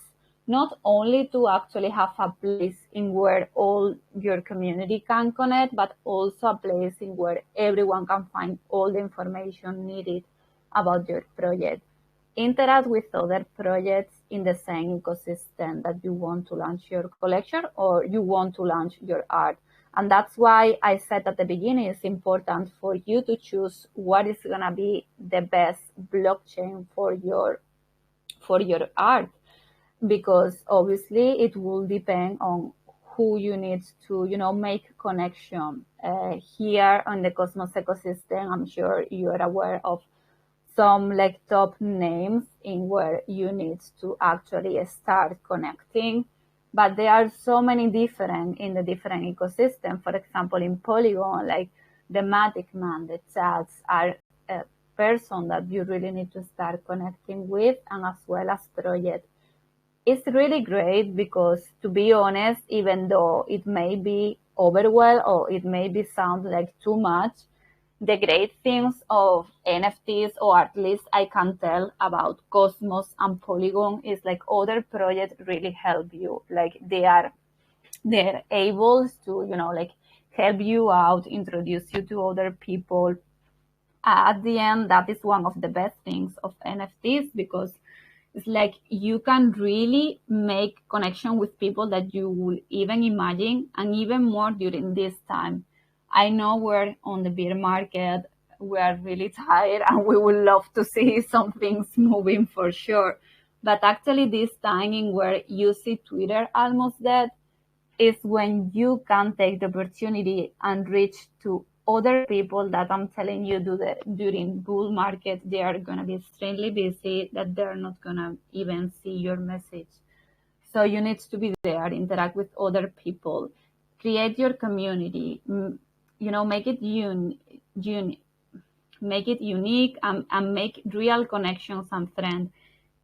not only to actually have a place in where all your community can connect, but also a place in where everyone can find all the information needed about your project. Interact with other projects in the same ecosystem that you want to launch your collection or you want to launch your art. And that's why I said at the beginning, it's important for you to choose what is going to be the best blockchain for your art, because obviously it will depend on who you need to, make connection. Here on the Cosmos ecosystem, I'm sure you are aware of some top names in where you need to actually start connecting. But there are so many different in the different ecosystem. For example, in Polygon, the Matic Man, the chats are a person that you really need to start connecting with, and as well as project. It's really great because, to be honest, even though it may be overwhelmed or it may be sound like too much, the great things of NFTs, or at least I can tell about Cosmos and Polygon, is other projects really help you. They're able to, help you out, introduce you to other people. At the end, that is one of the best things of NFTs, because it's you can really make connection with people that you will even imagine, and even more during this time. I know we're on the bear market, we are really tired, and we would love to see some things moving for sure. But actually this time in where you see Twitter almost dead is when you can take the opportunity and reach to other people that I'm telling you during bull market, they are going to be extremely busy, that they're not going to even see your message. So you need to be there, interact with other people, create your community, make it unique, and make real connections and friends.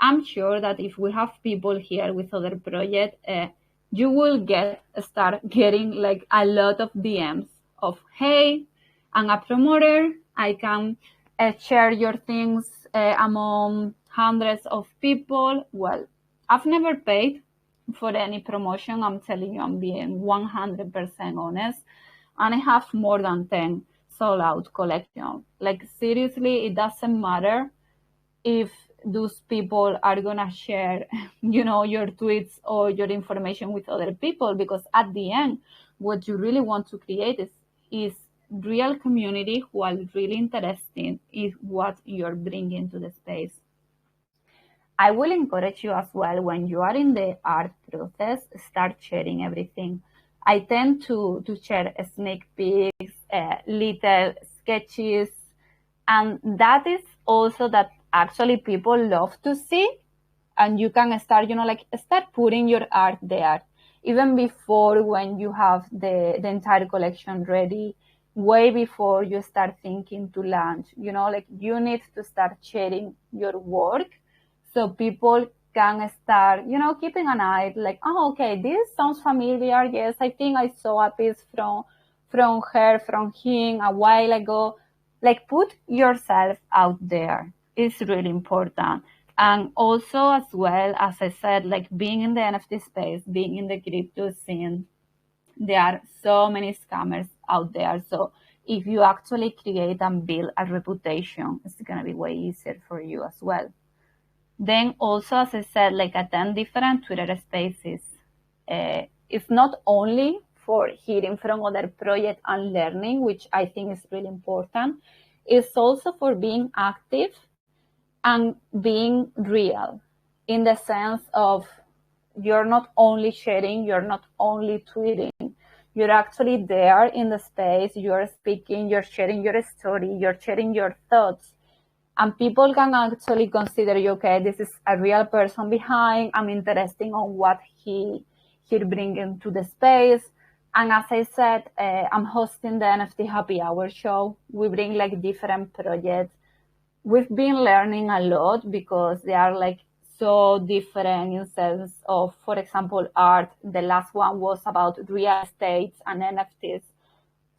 I'm sure that if we have people here with other projects, you will start getting a lot of DMs of, hey, I'm a promoter, I can share your things among hundreds of people. Well, I've never paid for any promotion. I'm telling you, I'm being 100% honest. And I have more than 10 sold out collections. Seriously, it doesn't matter if those people are going to share, your tweets or your information with other people, because at the end, what you really want to create is real community who are really interested in what you're bringing to the space. I will encourage you as well, when you are in the art process, start sharing everything. I tend to share sneak peeks, little sketches, and that is also that actually people love to see, and you can start, start putting your art there, even before, when you have the entire collection ready, way before you start thinking to launch, you need to start sharing your work so people can start, keeping an eye, oh, okay, this sounds familiar. Yes, I think I saw a piece from her, from him a while ago. Put yourself out there. It's really important. And also, as well, as I said, being in the NFT space, being in the crypto scene, there are so many scammers out there. So if you actually create and build a reputation, it's going to be way easier for you as well. Then also, as I said, attend different Twitter spaces. it's not only for hearing from other projects and learning, which I think is really important. It's also for being active and being real, in the sense of you're not only sharing, you're not only tweeting, you're actually there in the space, you're speaking, you're sharing your story, you're sharing your thoughts. And people can actually consider you, okay, this is a real person behind, I'm interested on what he's bringing to the space. And as I said, I'm hosting the NFT Happy Hour show. We bring like different projects. We've been learning a lot because they are like so different in sense of, for example, art. The last one was about real estate and NFTs.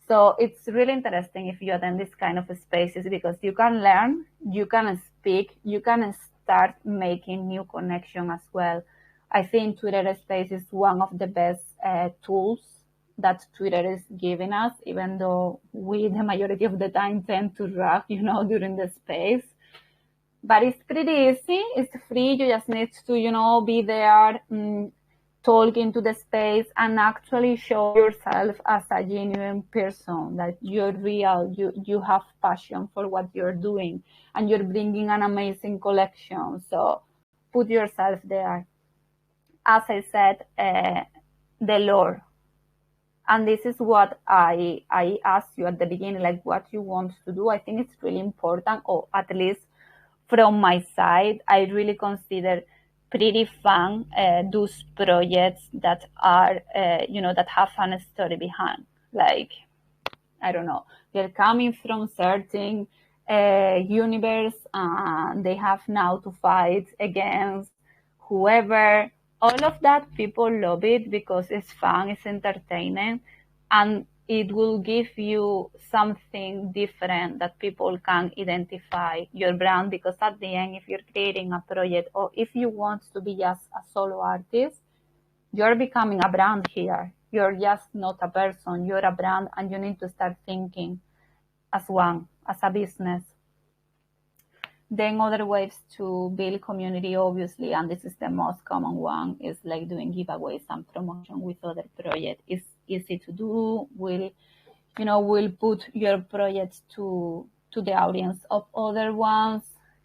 So it's really interesting if you attend this kind of spaces because you can learn, you can speak, you can start making new connection as well. I think Twitter Space is one of the best tools that Twitter is giving us, even though we, the majority of the time, tend to rag, during the space. But it's pretty easy. It's free. You just need to, be there, talk into the space and actually show yourself as a genuine person, that you're real, you have passion for what you're doing, and you're bringing an amazing collection. So put yourself there. As I said, the lore. And this is what I asked you at the beginning, like what you want to do. I think it's really important, or at least from my side, I really consider pretty fun those projects that are, that have a story behind. Like, I don't know, they're coming from certain universe, and they have now to fight against whoever. All of that, people love it because it's fun, it's entertaining, and it will give you something different that people can identify your brand. Because at the end, if you're creating a project, or if you want to be just a solo artist, you're becoming a brand here. You're just not a person, you're a brand, and you need to start thinking as one, as a business. Then other ways to build community, obviously, and this is the most common one, is like doing giveaways and promotion with other projects. It's easy to do. We'll put your projects to the audience of other ones.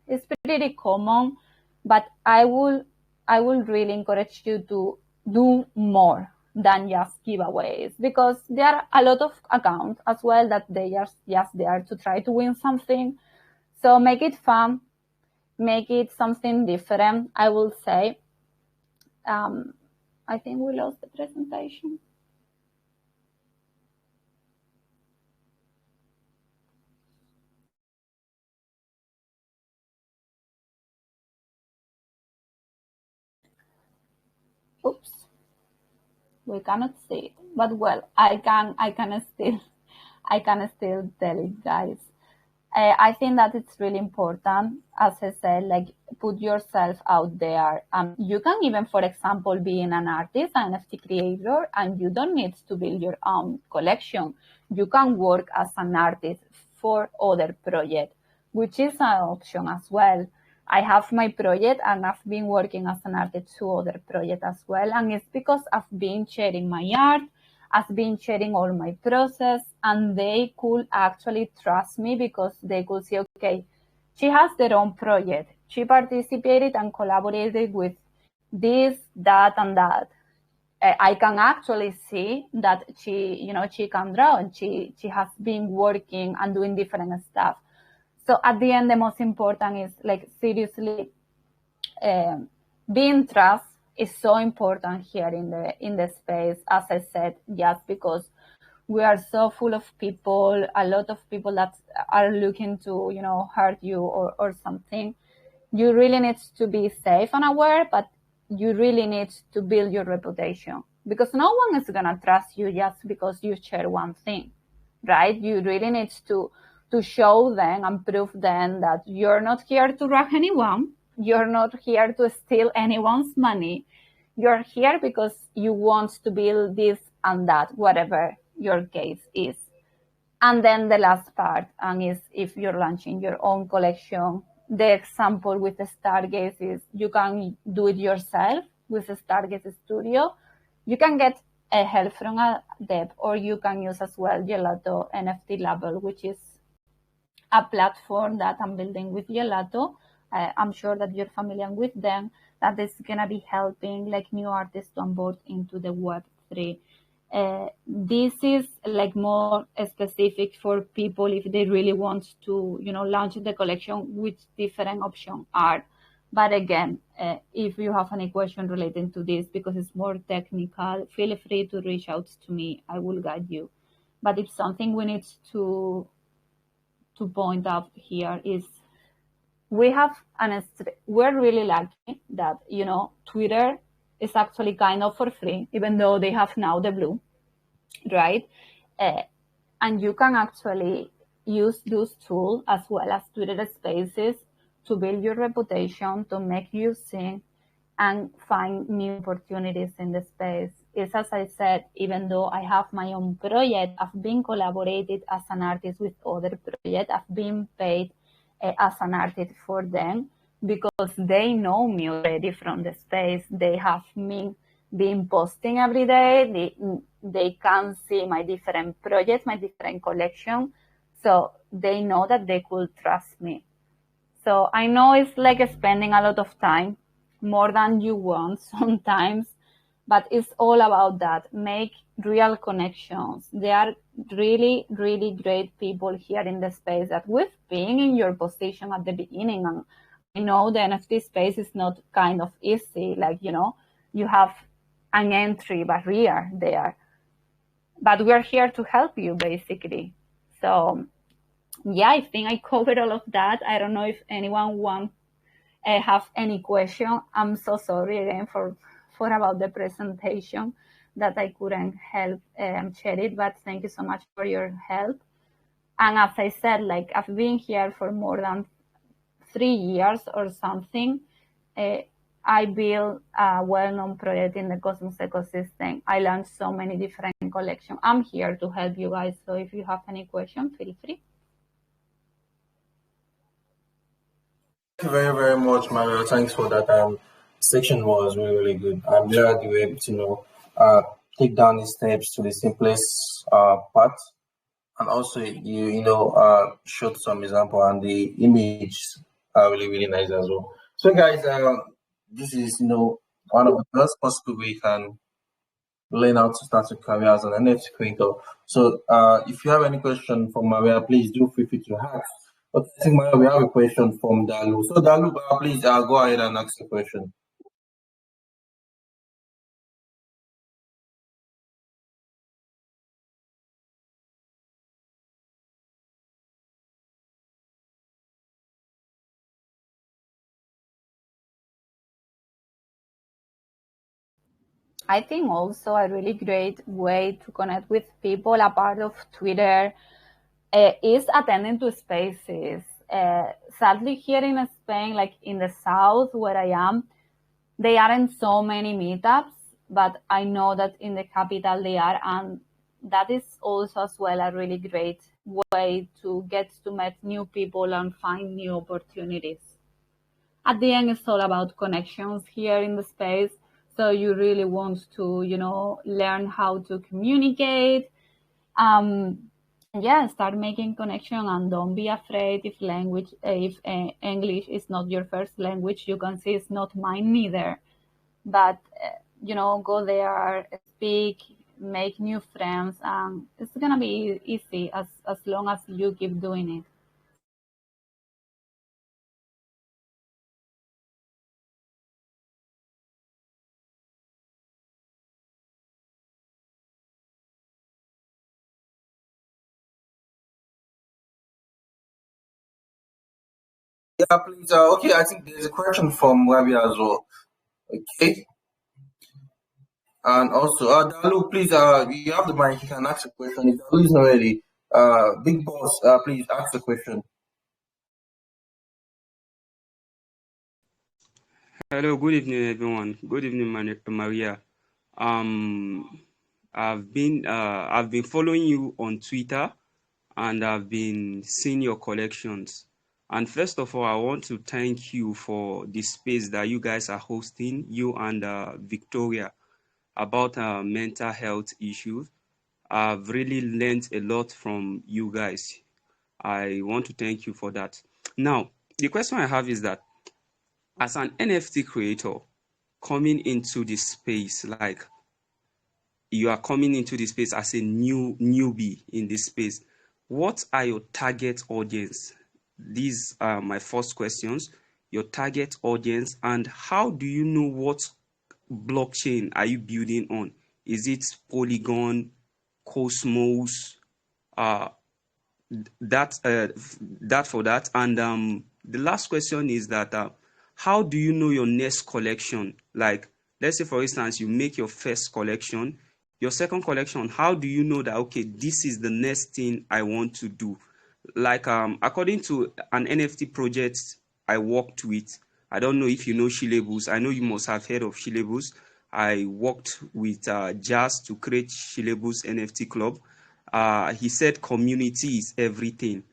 It's pretty common, but I will really encourage you to do more than just giveaways, because there are a lot of accounts as well that they are just there to try to win something. So make it fun, make it something different, I will say. I think we lost the presentation. Oops, we cannot see it, but well, I can still tell it, guys. I think that it's really important, as I said, like put yourself out there. You can even, for example, be an artist, an NFT creator, and you don't need to build your own collection. You can work as an artist for other projects, which is an option as well. I have my project and I've been working as an artist to other projects as well. And it's because I've been sharing my art, I've been sharing all my process, and they could actually trust me because they could see, okay, she has their own project. She participated and collaborated with this, that, and that. I can actually see that she can draw, and she has been working and doing different stuff. So at the end, the most important is like seriously being trust is so important here in the space, as I said, just because we are so full of people, a lot of people that are looking to, hurt you or something. You really need to be safe and aware, but you really need to build your reputation, because no one is going to trust you just because you share one thing, right? You really need to show them and prove them that you're not here to rob anyone. You're not here to steal anyone's money. You're here because you want to build this and that, whatever your case is. And then the last part, and is if you're launching your own collection, the example with the Stargaze is you can do it yourself with the Stargaze Studio. You can get help from a dev, or you can use as well Gelato NFT Label, which is a platform that I'm building with Gelato. I'm sure that you're familiar with them, that is going to be helping like new artists to onboard into the Web3. This is like more specific for people if they really want to, launch the collection, which different options are. But again, if you have any question relating to this, because it's more technical, feel free to reach out to me. I will guide you. But it's something we need to point out here is we're really lucky that, Twitter is actually kind of for free, even though they have now the blue, right? And you can actually use those tools as well as Twitter Spaces to build your reputation, to make you seen, and find new opportunities in the space. It's as I said, even though I have my own project, I've been collaborated as an artist with other projects. I've been paid as an artist for them because they know me already from the space. They have me been posting every day. They can see my different projects, my different collection. So they know that they could trust me. So I know it's like spending a lot of time, more than you want sometimes, but it's all about that. Make real connections. There are really, really great people here in the space that we've been in your position at the beginning. And I know the NFT space is not kind of easy. Like, you have an entry barrier there, but we're here to help you basically. So yeah, I think I covered all of that. I don't know if anyone have any question. I'm so sorry again for about the presentation that I couldn't help share it, but thank you so much for your help. And as I said, like I've been here for more than 3 years or something. I built a well-known project in the Cosmos ecosystem. I launched so many different collections. I'm here to help you guys. So if you have any question, feel free. Thank you very, very much, Mario. Thanks for that. Section was really, really good. I'm glad you were able to, take down the steps to the simplest part, and also showed some example, and the image are really, really nice as well. So, guys, this is one of the best possible way you can learn how to start a career as an NFT creator. So, if you have any question for Maria, please do feel free to ask. Okay, I think Maria, we have a question from Dalu. So, Dalu, please go ahead and ask the question. I think also a really great way to connect with people, a part of Twitter, is attending to spaces. Sadly, here in Spain, like in the south where I am, there aren't so many meetups, but I know that in the capital they are, and that is also as well a really great way to get to meet new people and find new opportunities. At the end, it's all about connections here in the space. So you really want to, learn how to communicate. Start making connection, and don't be afraid if English is not your first language. You can see it's not mine neither. But, go there, speak, make new friends, and it's going to be easy as long as you keep doing it. Yeah, please. Okay, I think there's a question from Wabi as well. Okay. And also, Dalu, please, you have the mic. You can ask a question. If Dalu is not ready, Big Boss, please ask the question. Hello, good evening, everyone. Good evening, Maria. I've been following you on Twitter, and I've been seeing your collections. And first of all, I want to thank you for the space that you guys are hosting, you and Victoria. about mental health issues. I've really learned a lot from you guys. I want to thank you for that. Now, the question I have is that as an NFT creator coming into this space, like you are coming into this space as a newbie in this space, what are your target audience? These are my first questions. Your target audience, and how do you know what blockchain are you building on? Is it Polygon, Cosmos, that for that? And the last question is that how do you know your next collection? Like, let's say for instance you make your first collection, your second collection, how do you know that okay, this is the next thing I want to do? Like according to an NFT project I worked with, I don't know if you know Shilebus. I know you must have heard of Shilebus. I worked with Jazz to create Shilebus NFT Club. He said community is everything.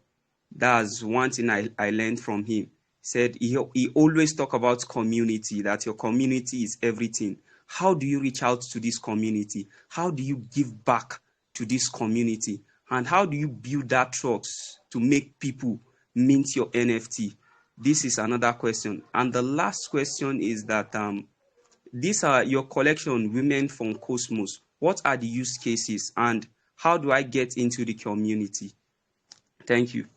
That's one thing I learned from him. He said he always talk about community, that your community is everything. How do you reach out to this community? How do you give back to this community? And how do you build that trust to make people mint your NFT? This is another question. And the last question is that these are your collection, Women from Cosmos. What are the use cases and how do I get into the community? Thank you.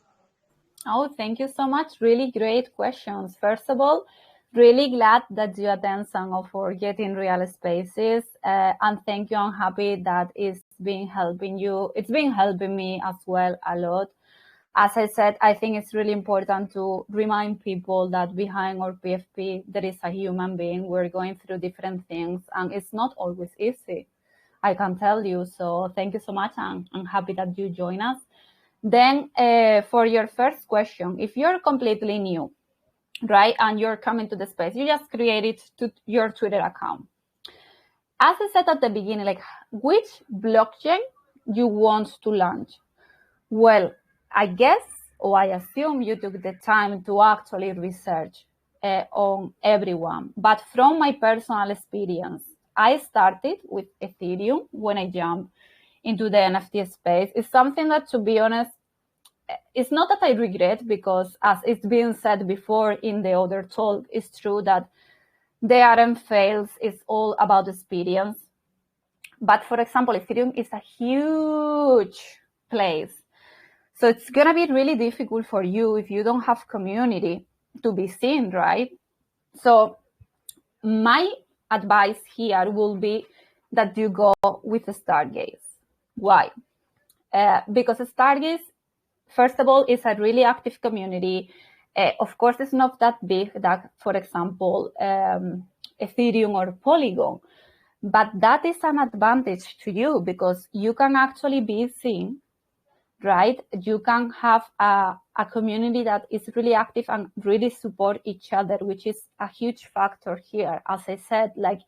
Oh, thank you so much. Really great questions. First of all, really glad that you attend some of our Getting Real spaces. And thank you. I'm happy that it's been helping you. It's been helping me as well a lot. As I said, I think it's really important to remind people that behind our PFP, there is a human being. We're going through different things and it's not always easy. I can tell you. So thank you so much. And I'm happy that you join us. Then for your first question, if you're completely new, right, and you're coming to the space, you just created your Twitter account. As I said at the beginning, like which blockchain you want to launch? Well, I guess, or I assume you took the time to actually research on everyone. But from my personal experience, I started with Ethereum when I jumped into the NFT space. It's something that, to be honest, it's not that I regret, because as it's been said before in the other talk, it's true that there aren't fails. It's all about experience. But for example, Ethereum is a huge place. So it's going to be really difficult for you if you don't have community to be seen, right? So my advice here will be that you go with Stargaze. Why? Because Stargaze, first of all, is a really active community. Of course, it's not that big that, for example, Ethereum or Polygon, but that is an advantage to you because you can actually be seen, right? You can have a community that is really active and really support each other, which is a huge factor here. As I said, like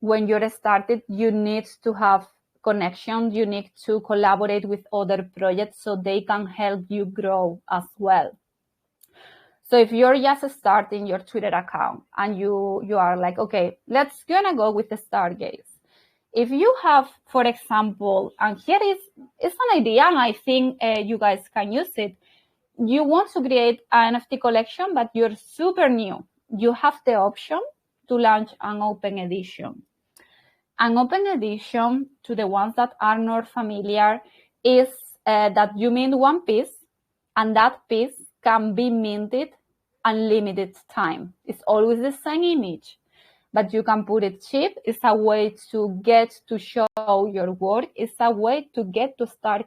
when you're started, you need to have connections, you need to collaborate with other projects so they can help you grow as well. So if you're just starting your Twitter account and you are like, okay, let's gonna go with the Stargaze. If you have, for example, and here is an idea, and I think you guys can use it. You want to create an NFT collection, but you're super new. You have the option to launch an open edition. An open edition, to the ones that are not familiar, is that you mint one piece, and that piece can be minted unlimited time. It's always the same image, but you can put it cheap. It's a way to get to show your work. It's a way to get to start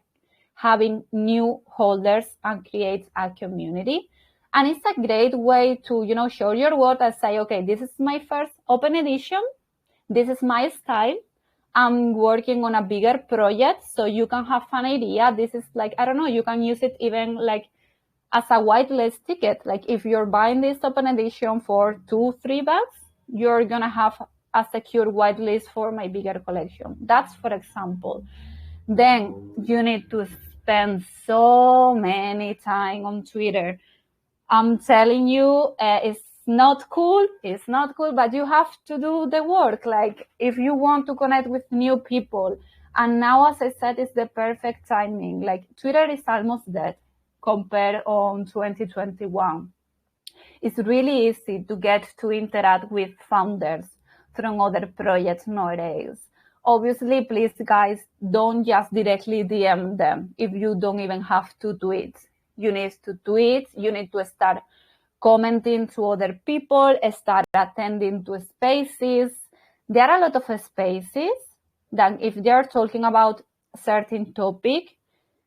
having new holders and create a community. And it's a great way to, show your work and say, okay, this is my first open edition. This is my style. I'm working on a bigger project, so you can have an idea. This is like, I don't know, you can use it even like as a whitelist ticket. Like if you're buying this open edition for $2-3, you're going to have a secure whitelist for my bigger collection. That's for example. Then you need to spend so many time on Twitter. I'm telling you, it's not cool, but you have to do the work. Like if you want to connect with new people, and now, as I said, it's the perfect timing. Like Twitter is almost dead compared on 2021. It's really easy to get to interact with founders from other projects nowadays. Obviously, please guys, don't just directly DM them if you don't even have to tweet. You need to tweet, you need to start commenting to other people, start attending to spaces. There are a lot of spaces that if they're talking about a certain topic,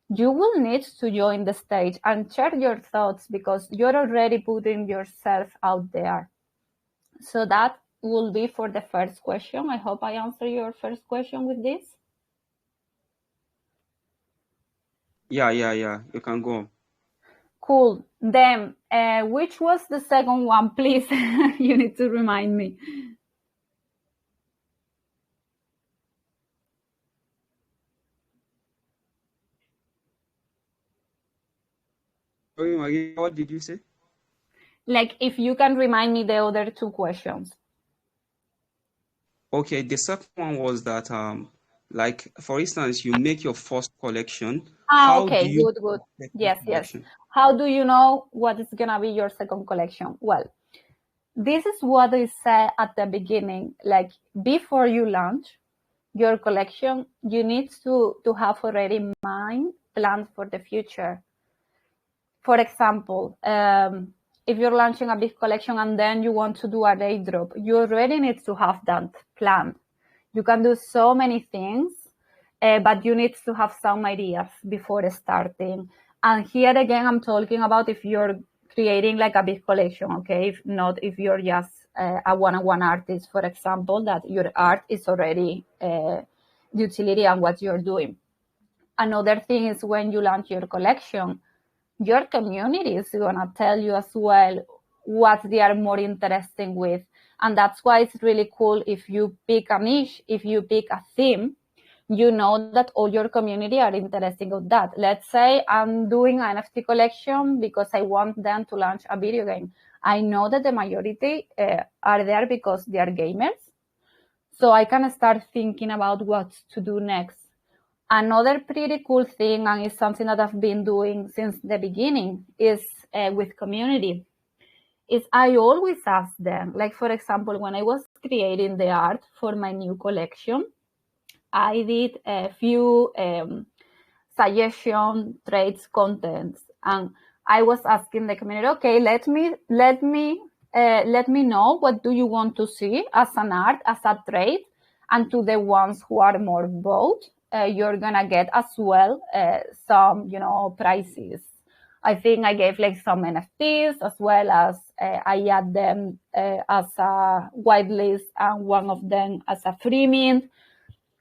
you will need to join the stage and share your thoughts because you're already putting yourself out there. So that will be for the first question. I hope I answer your first question with this. Yeah. You can go on. Cool. Then, which was the second one, please? You need to remind me. Sorry, Maria, what did you say? Like, if you can remind me the other two questions. Okay, the second one was that, like, for instance, you make your first collection. How Okay, do you good. make Yes. collection? How do you know what is going to be your second collection? Well, this is what I said at the beginning. Like, before you launch your collection, you need to have already in mind plans for the future. For example, if you're launching a big collection and then you want to do a airdrop, you already need to have that planned. You can do so many things, but you need to have some ideas before starting. And here again, I'm talking about if you're creating like a big collection, okay? If not, if you're just a one-on-one artist, for example, that your art is already utility and what you're doing. Another thing is when you launch your collection, your community is going to tell you as well what they are more interested with. And that's why it's really cool if you pick a niche, if you pick a theme, you know that all your community are interested in that. Let's say I'm doing an NFT collection because I want them to launch a video game. I know that the majority are there because they are gamers. So I can start thinking about what to do next. Another pretty cool thing, and it's something that I've been doing since the beginning, is with community. Is I always ask them, like for example, when I was creating the art for my new collection, I did a few suggestion trades contents, and I was asking the community, okay, let me know what do you want to see as an art, as a trade, and to the ones who are more bold, you're gonna get as well some, prizes. I think I gave like some NFTs as well as I add them as a whitelist and one of them as a free mint.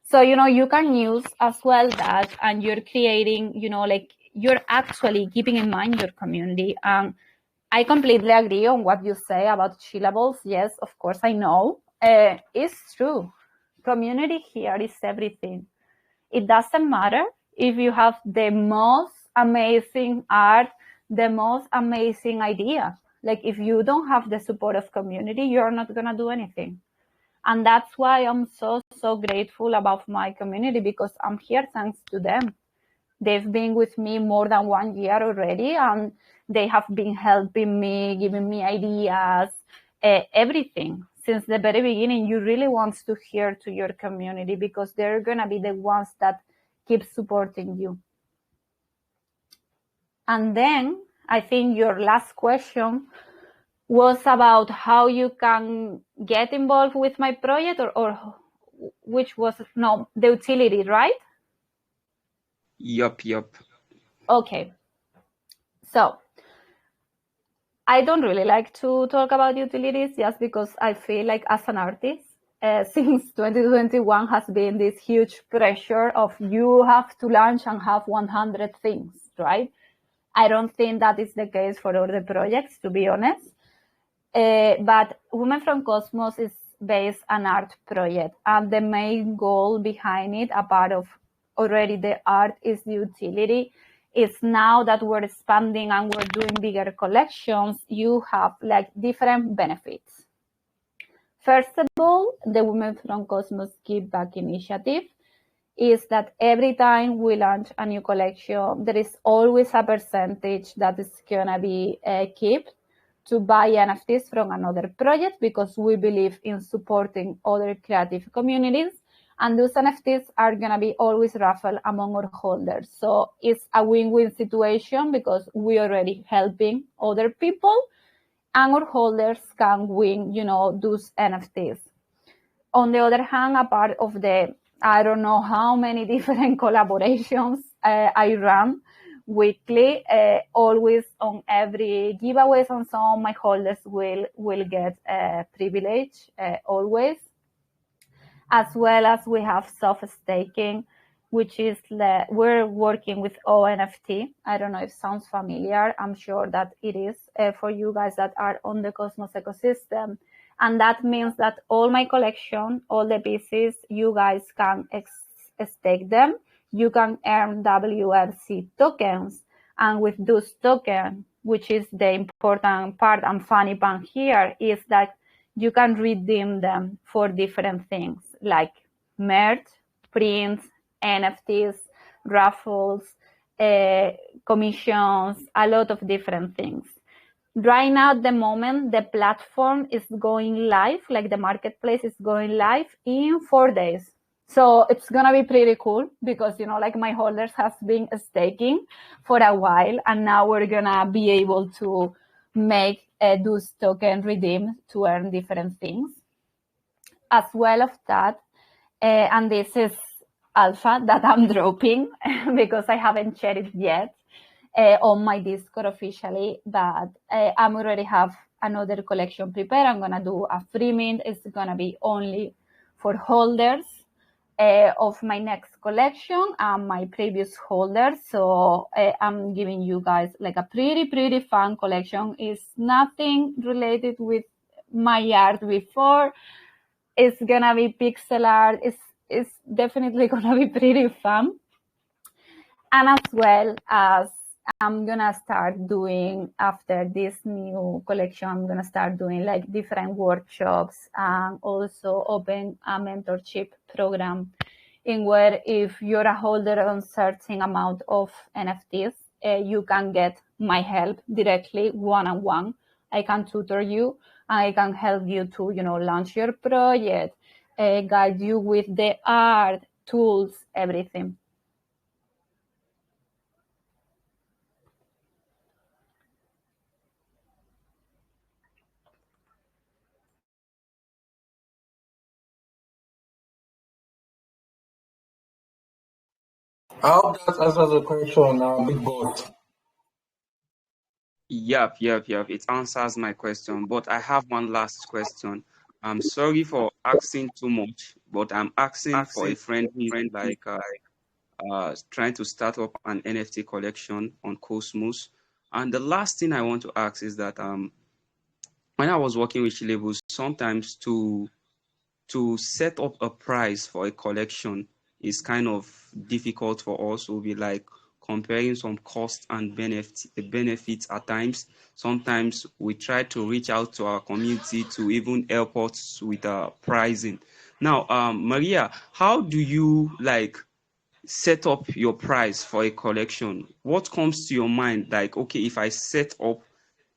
So, you can use as well that, and you're creating, like you're actually keeping in mind your community. And I completely agree on what you say about chillables. Yes, of course, I know. It's true. Community here is everything. It doesn't matter if you have the most amazing art, the most amazing idea. Like if you don't have the support of community, you're not going to do anything. And that's why I'm so grateful about my community, because I'm here thanks to them. They've been with me more than 1 year already, and they have been helping me, giving me ideas, everything. Since the very beginning, you really want to hear to your community because they're going to be the ones that keep supporting you. And then I think your last question was about how you can get involved with my project, or which was, no, the utility, right? Yup. Okay. So I don't really like to talk about utilities just because I feel like as an artist, since 2021 has been this huge pressure of you have to launch and have 100 things, right? I don't think that is the case for other projects, to be honest. But Women from Cosmos is based an art project, and the main goal behind it, a part of already the art, is the utility. is now that we're expanding and we're doing bigger collections, you have like different benefits. First of all, the Women from Cosmos Give Back initiative is that every time we launch a new collection, there is always a percentage that is gonna be kept to buy NFTs from another project, because we believe in supporting other creative communities. And those NFTs are gonna be always raffled among our holders. So it's a win-win situation, because we already helping other people and our holders can win, those NFTs. On the other hand, a part of the, I don't know how many different collaborations I run weekly, always on every giveaways and so on, my holders will get privilege always. As well as we have self-staking, which is we're working with ONFT. I don't know if it sounds familiar. I'm sure that it is for you guys that are on the Cosmos ecosystem. And that means that all my collection, all the pieces, you guys can stake them. You can earn WRC tokens. And with those tokens, which is the important part and funny part here, is that you can redeem them for different things like merch, prints, NFTs, raffles, commissions, a lot of different things. Right now, at the moment, the platform is going live, like the marketplace is going live in 4 days. So it's going to be pretty cool because, like my holders has been staking for a while, and now we're going to be able to make those token redeem to earn different things. As well as that, and this is alpha that I'm dropping because I haven't shared it yet on my Discord officially, but I'm already have another collection prepared. I'm going to do a free mint. It's going to be only for holders of my next collection and my previous holders. So I'm giving you guys like a pretty fun collection. It's nothing related with my art before. It's gonna be pixel art. It's definitely gonna be pretty fun. And as well as I'm gonna start doing, after this new collection, I'm gonna start doing like different workshops and also open a mentorship program in where if you're a holder on certain amount of NFTs, you can get my help directly one-on-one. I can tutor you. I can help you to, launch your project, guide you with the art, tools, everything. I hope that answers the question, Big Boss. Yep. It answers my question, but I have one last question. I'm sorry for asking too much, but I'm asking for a friend who is like trying to start up an NFT collection on Cosmos. And the last thing I want to ask is that when I was working with labels, sometimes to set up a price for a collection is kind of difficult for us. We'll be like comparing some cost and benefits at times. Sometimes we try to reach out to our community to even help us with pricing. Now, Maria, how do you like set up your price for a collection? What comes to your mind? Like, okay, if I say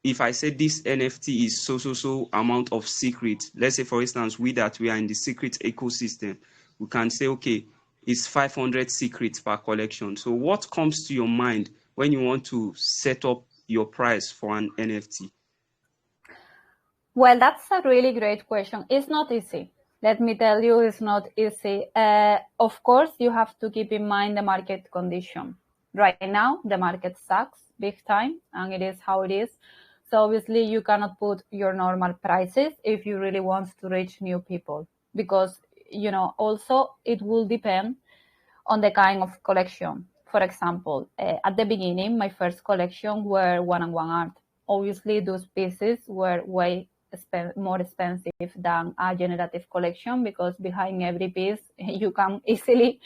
this NFT is so amount of secret, let's say for instance, we are in the secret ecosystem, we can say, okay, it's 500 secrets per collection. So what comes to your mind when you want to set up your price for an NFT? Well, that's a really great question. It's not easy. Let me tell you, it's not easy. Of course, you have to keep in mind the market condition. Right now, the market sucks big time, and it is how it is. So obviously, you cannot put your normal prices if you really want to reach new people, because, also it will depend on the kind of collection. For example, at the beginning, my first collection were one-on-one art. Obviously, those pieces were way more expensive than a generative collection, because behind every piece, you can easily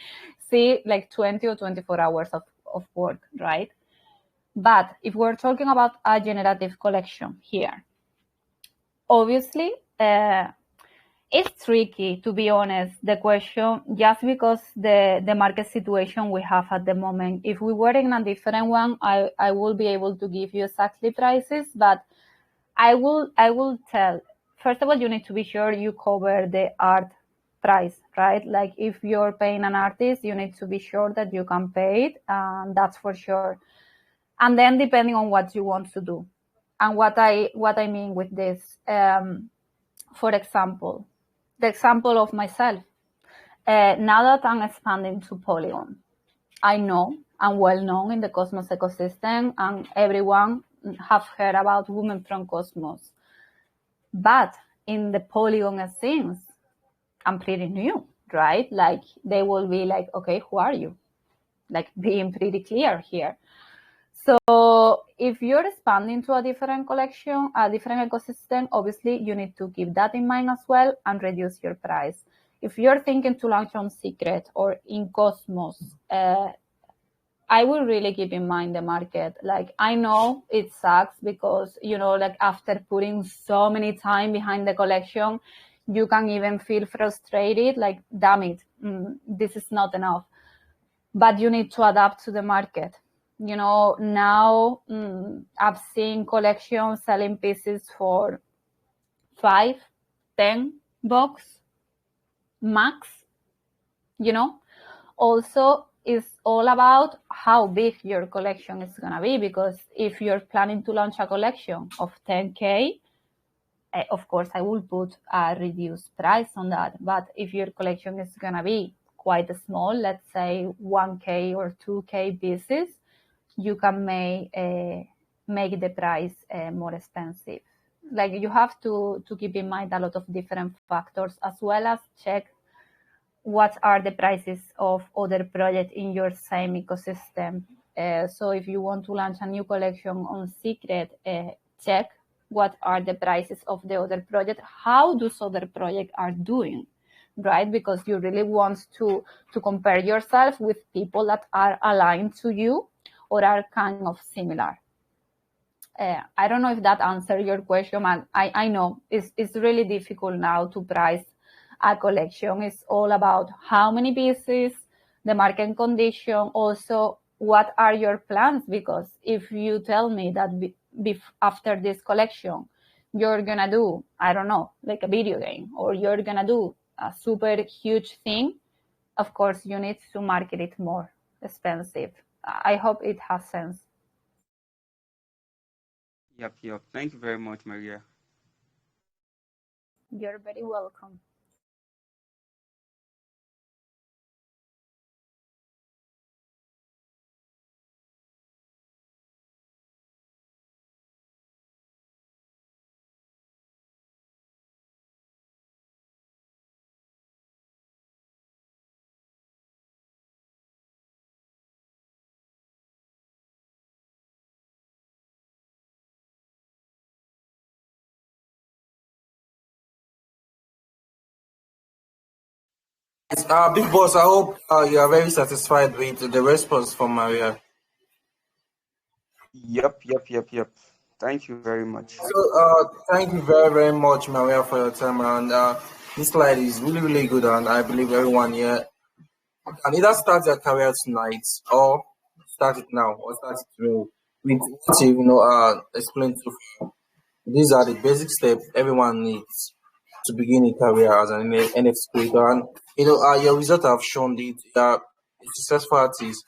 see like 20 or 24 hours of work, right? But if we're talking about a generative collection here, obviously, it's tricky, to be honest, the question, just because the market situation we have at the moment. If we were in a different one, I will be able to give you exactly prices, but I will tell, first of all, you need to be sure you cover the art price, right? Like if you're paying an artist, you need to be sure that you can pay it, that's for sure. And then depending on what you want to do. And what I mean with this, for example, the example of myself, now that I'm expanding to Polygon, I know I'm well known in the Cosmos ecosystem and everyone have heard about Women from Cosmos. But in the Polygon scenes, I'm pretty new, right? Like they will be like, okay, who are you? Like being pretty clear here. So if you're expanding to a different collection, a different ecosystem, obviously you need to keep that in mind as well and reduce your price. If you're thinking to launch on Secret or in Cosmos, I will really keep in mind the market. Like I know it sucks because, like after putting so many time behind the collection, you can even feel frustrated, like, damn it, this is not enough. But you need to adapt to the market. Now I've seen collections selling pieces for $5, $10 max. Also, it's all about how big your collection is going to be, because if you're planning to launch a collection of 10K, of course, I will put a reduced price on that. But if your collection is going to be quite small, let's say 1K or 2K pieces, you can make the price more expensive. Like you have to keep in mind a lot of different factors, as well as check what are the prices of other projects in your same ecosystem. So if you want to launch a new collection on Secret, check what are the prices of the other project, how those other projects are doing, right? Because you really want to compare yourself with people that are aligned to you or are kind of similar. I don't know if that answered your question, and I know it's really difficult now to price a collection. It's all about how many pieces, the market condition, also what are your plans, because if you tell me that after this collection you're gonna do, I don't know, like a video game, or you're gonna do a super huge thing, of course you need to market it more expensive. I hope it has sense. Yep. Thank you very much, Maria. You're very welcome. Big boss, I hope you are very satisfied with the response from Maria. Yep. Thank you very much. So, thank you very, very much, Maria, for your time. And this slide is really, really good. And I believe everyone here can either start their career tonight or start it now or start it tomorrow. With what you explained so far. These are the basic steps everyone needs to begin a career as an NFT creator. And your results have shown that a successful artist.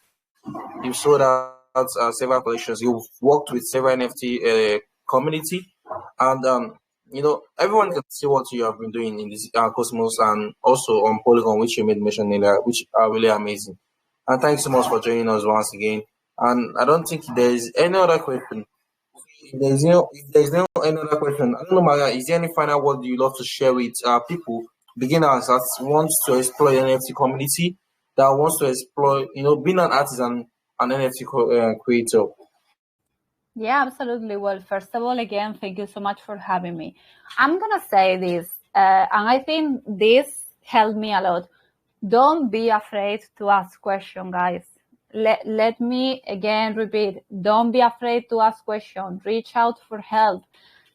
You've sold out several collections. You've worked with several NFT community, and everyone can see what you have been doing in this Cosmos and also on Polygon, which you made mention earlier, which are really amazing. And thanks so much for joining us once again. And I don't think there is any other question. If there's no any other question, I don't know, Maria, is there any final word you love to share with people, beginners that wants to explore the NFT community, that wants to explore, being an artist and an NFT creator? Yeah, absolutely. Well, first of all, again, thank you so much for having me. I'm going to say this, and I think this helped me a lot. Don't be afraid to ask questions, guys. let me again repeat, don't be afraid to ask questions, reach out for help.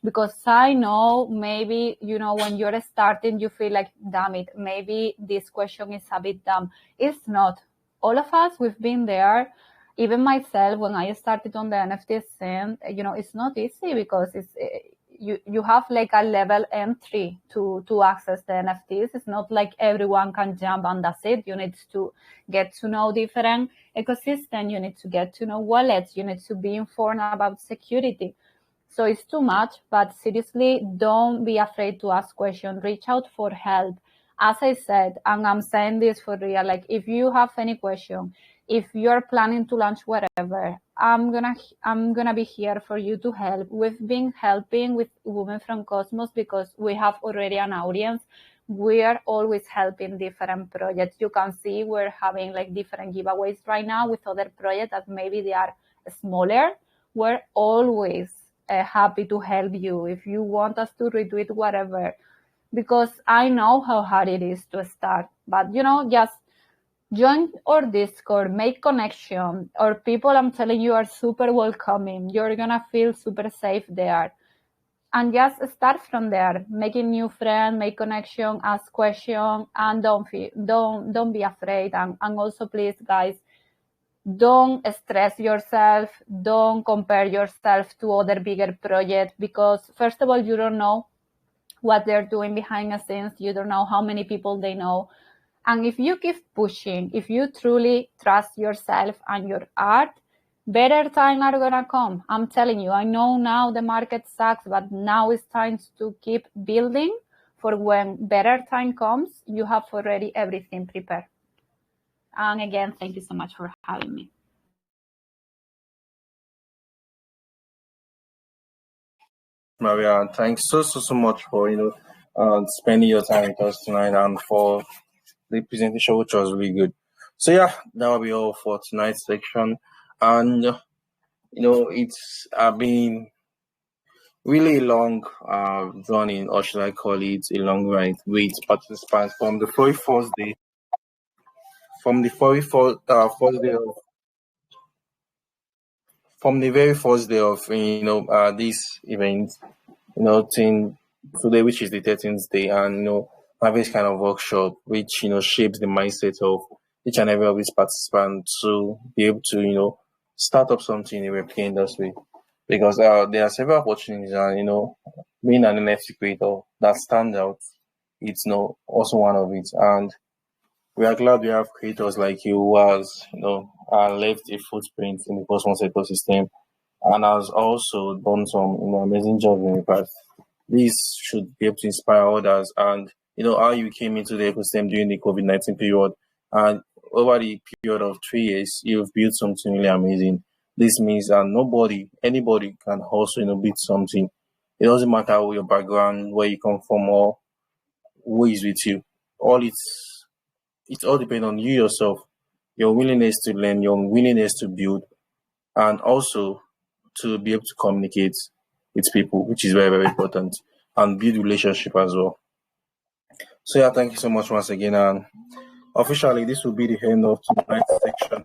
Because I know maybe, when you're starting, you feel like, damn it, maybe this question is a bit dumb. It's not. All of us, we've been there. Even myself, when I started on the NFT scene, it's not easy because you have like a level entry to access the NFTs. It's not like everyone can jump and that's it. You need to get to know different ecosystem. You need to get to know wallets. You need to be informed about security. So it's too much, but seriously, don't be afraid to ask questions. Reach out for help. As I said, and I'm saying this for real, like if you have any question, if you're planning to launch whatever, I'm gonna be here for you to help. We've been helping with Women from Cosmos because we have already an audience. We are always helping different projects. You can see we're having like different giveaways right now with other projects that maybe they are smaller. We're always happy to help you if you want us to retweet whatever, because I know how hard it is to start. But just join our Discord, make connection. Our people, I'm telling you, are super welcoming. You're gonna feel super safe there, and just start from there, making new friends, make connection, ask questions, and don't be afraid. And also, please, guys, don't stress yourself. Don't compare yourself to other bigger projects because, first of all, you don't know what they're doing behind the scenes. You don't know how many people they know. And if you keep pushing, if you truly trust yourself and your art, better times are going to come. I'm telling you, I know now the market sucks, but now it's time to keep building for when better time comes, you have already everything prepared. And again, thank you so much for having me. Maria, thanks so much for spending your time with us tonight and for the presentation, which was really good. So yeah, that will be all for tonight's section, and it's been really long running, or should I call it a long ride with participants from the very first day, first day of from the very first day of this event, till today, which is the 13th day, and have this kind of workshop which shapes the mindset of each and every of these participants to be able to start up something in the Web3 industry, because there are several opportunities, and being an NFT creator that stand out, it's also one of it. And we are glad we have creators like you who has left a footprint in the Cosmos ecosystem and has also done some amazing jobs in the past. This should be able to inspire others, and how you came into the ecosystem during the COVID-19 period, and over the period of 3 years, you've built something really amazing. This means that anybody can also build something. It doesn't matter your background, where you come from, or who is with you. It all depends on you yourself, your willingness to learn, your willingness to build, and also to be able to communicate with people, which is very, very important, and build relationship as well. So yeah, thank you so much once again, and officially this will be the end of tonight's section.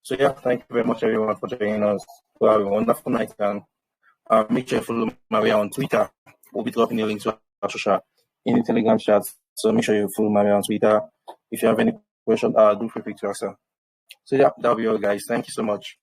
So yeah, thank you very much everyone for joining us. We'll have a wonderful night, and make sure you follow Maria on Twitter. We'll be dropping a link to our social in the Telegram chat. So make sure you follow Maria on Twitter. If you have any question, do feel free to ask her. So yeah, that'll be all, guys. Thank you so much.